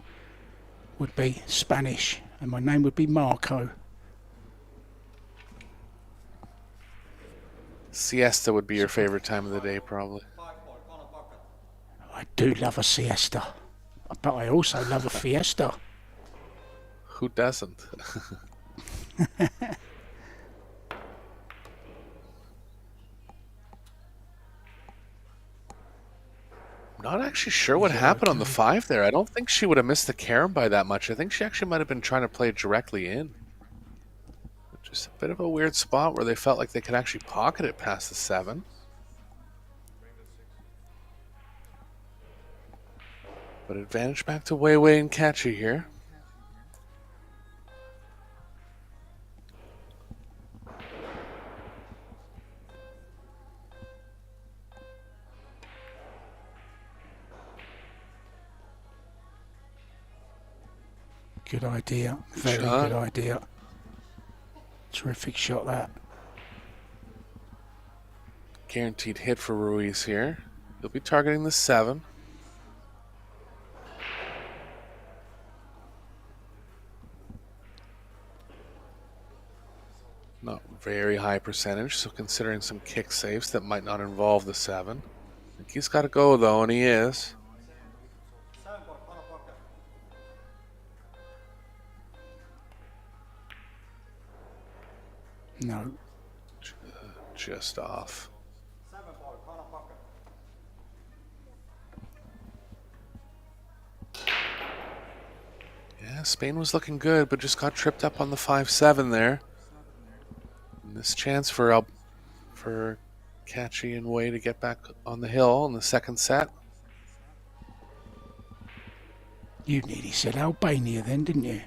would be Spanish, and my name would be Marco. Siesta would be your favorite time of the day, probably. I do love a siesta, but I also love a fiesta. Who doesn't? Not actually sure what happened on the 5 there. I don't think she would have missed the carom by that much. I think she actually might have been trying to play it directly in. Just a bit of a weird spot where they felt like they could actually pocket it past the 7. But advantage back to Wei Wei and Catchy here. Good idea. Very good idea. Terrific shot, that. Guaranteed hit for Ruiz here. He'll be targeting the 7. Not very high percentage, so considering some kick saves that might not involve the 7. I think he's got to go, though, and he is. No. Just off. Yeah, Spain was looking good, but just got tripped up on the 5-7 there. And this chance for Catchy and Wei to get back on the hill in the second set. You nearly said Albania then, didn't you?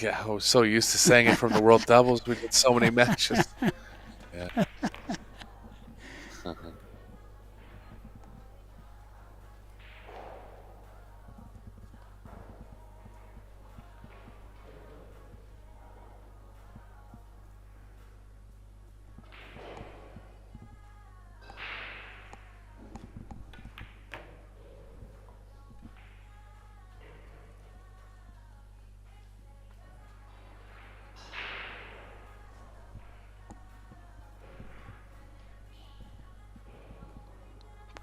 Yeah, I was so used to saying it from the World Doubles. We did so many matches. Yeah.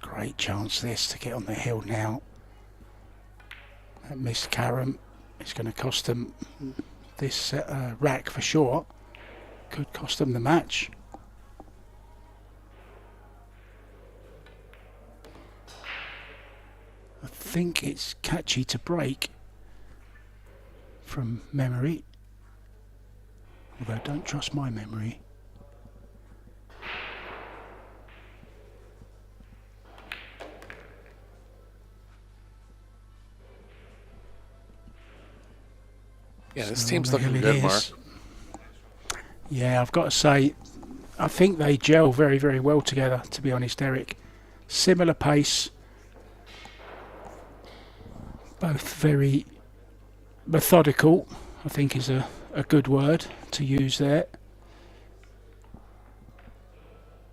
Great chance this to get on the hill now. That missed carom. It's going to cost them this rack for sure. Could cost them the match. I think it's Catchy to break from memory. Although I don't trust my memory. Yeah, this team's looking good, Mark. Yeah, I've got to say, I think they gel very, very well together, to be honest, Eric. Similar pace. Both very methodical, I think is a good word to use there.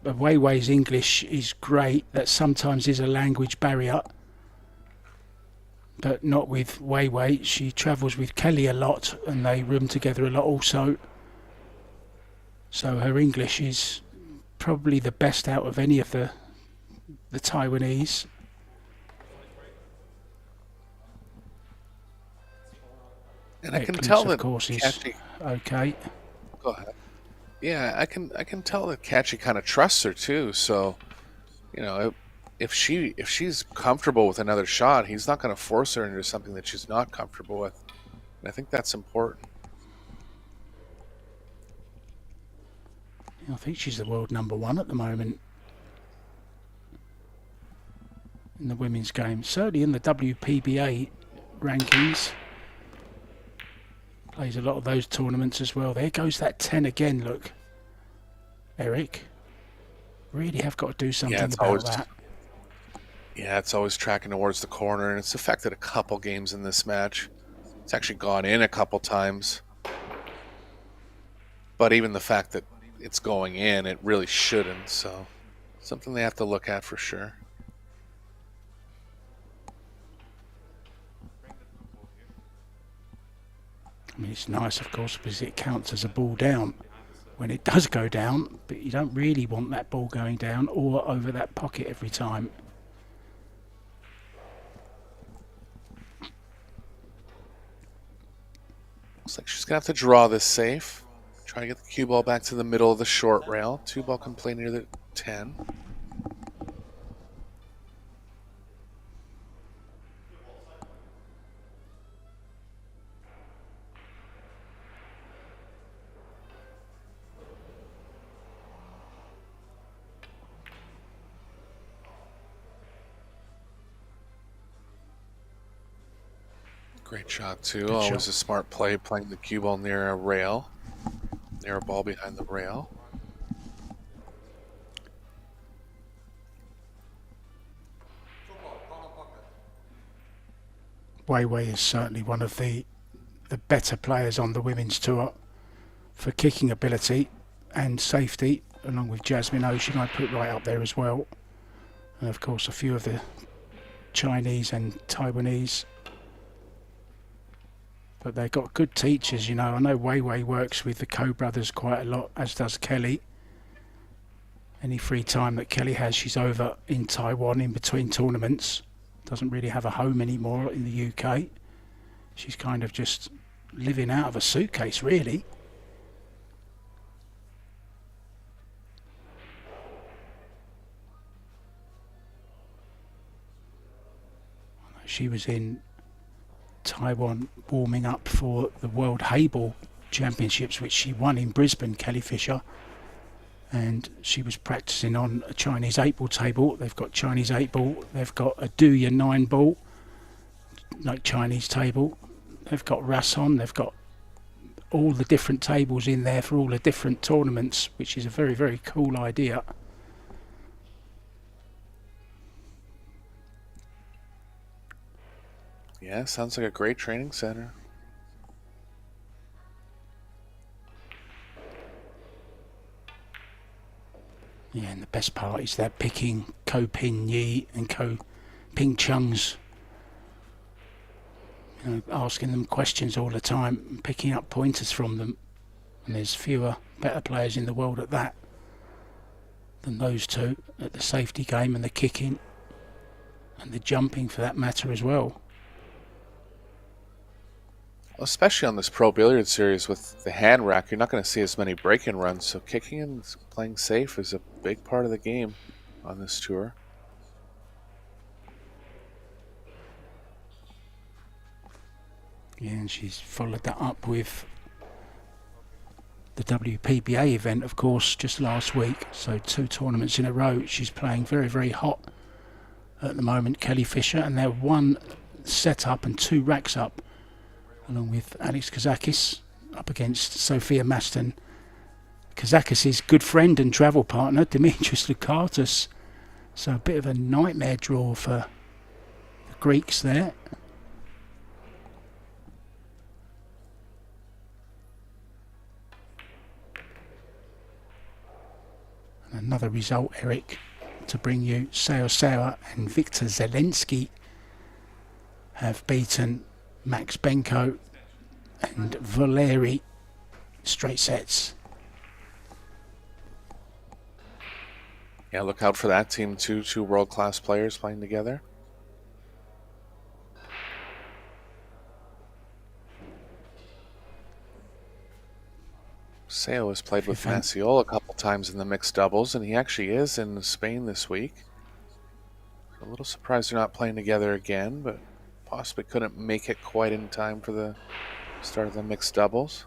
But Wei Wei's English is great. That sometimes is a language barrier. but not with Wei Wei. She travels with Kelly a lot and they room together a lot also. So her English is probably the best out of any of the Taiwanese. And I can tell that of course, is Kachi, okay. go ahead. Yeah, I can tell that Kachi kind of trusts her too. So, you know, if she's comfortable with another shot, he's not going to force her into something that she's not comfortable with. And I think that's important. I think she's the world #1 at the moment in the women's game. Certainly in the WPBA rankings. Plays a lot of those tournaments as well. There goes that 10 again, look. Eric. Really have got to do something about that. Yeah, it's always tracking towards the corner, and it's affected a couple games in this match. It's actually gone in a couple times. But even the fact that it's going in, it really shouldn't, so something they have to look at for sure. I mean, it's nice, of course, because it counts as a ball down when it does go down, but you don't really want that ball going down or over that pocket every time. Looks like she's going to have to draw this safe. Try to get the cue ball back to the middle of the short rail. 2-ball can play near the 10. Great shot, too. Always a smart play, playing the cue ball near a rail. Near a ball behind the rail. Wei Wei is certainly one of the better players on the women's tour for kicking ability and safety, along with Jasmine Ocean. I put right up there as well. And of course a few of the Chinese and Taiwanese. But they've got good teachers, you know. I know Wei Wei works with the Ko brothers quite a lot, as does Kelly. Any free time that Kelly has, she's over in Taiwan in between tournaments. Doesn't really have a home anymore in the UK. She's kind of just living out of a suitcase, really. She was in Taiwan warming up for the World Hayball Championships, which she won in Brisbane, Kelly Fisher. And she was practicing on a Chinese 8-ball table. They've got Chinese 8-ball. They've got a Duya 9-ball, like Chinese table. They've got Rason. They've got all the different tables in there for all the different tournaments, which is a very, very cool idea. Yeah, sounds like a great training center. Yeah, and the best part is they're picking Ko Ping Yi and Ko Ping Chung's, you know, asking them questions all the time and picking up pointers from them. And there's fewer better players in the world at that than those two, at the safety game and the kicking and the jumping for that matter as well. Especially on this Pro Billiard Series with the hand rack, you're not going to see as many break-in runs, so kicking and playing safe is a big part of the game on this tour. Yeah, and she's followed that up with the WPBA event, of course, just last week. So 2 tournaments in a row. She's playing very, very hot at the moment, Kelly Fisher, and they're 1 set up and 2 racks up, along with Alex Kazakis up against Sophia Maston. Kazakis' good friend and travel partner, Dimitris Lukatis. So a bit of a nightmare draw for the Greeks there. And another result, Eric, to bring you Seosawa and Viktor Zelensky have beaten Max Benko and Valeri straight sets. Yeah, look out for that team too. Two world-class players playing together. Seo has played with Maciol a couple times in the mixed doubles, and he actually is in Spain this week. A little surprised they're not playing together again, but possibly couldn't make it quite in time for the start of the mixed doubles.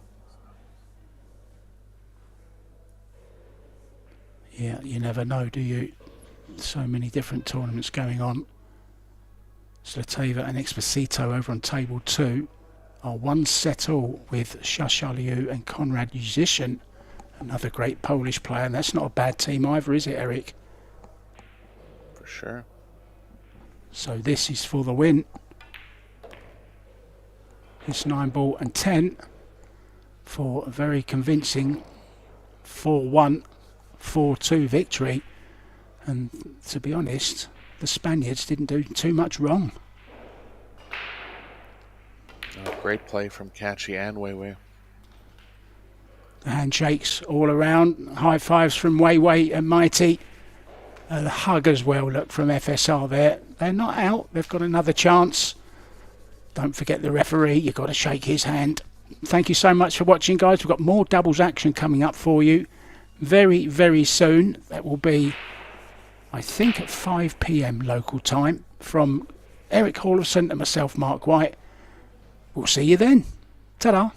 Yeah, you never know, do you? So many different tournaments going on. Zlateva and Exposito over on table 2 are 1 set all with Shashaliu and Konrad Musician, another great Polish player, and that's not a bad team either, is it, Eric? For sure. So this is for the win. It's 9 ball and 10 for a very convincing 4-1, 4-2 victory. And to be honest, the Spaniards didn't do too much wrong. Great play from Kachi and Weiwei. The handshakes all around, high fives from Weiwei and Mighty. The hug as well, look, from FSR there. They're not out, they've got another chance. Don't forget the referee, you've got to shake his hand. Thank you so much for watching, guys. We've got more doubles action coming up for you very, very soon. That will be, I think, at 5 PM local time from Eric Hallison and myself, Mark White. We'll see you then. Ta-da.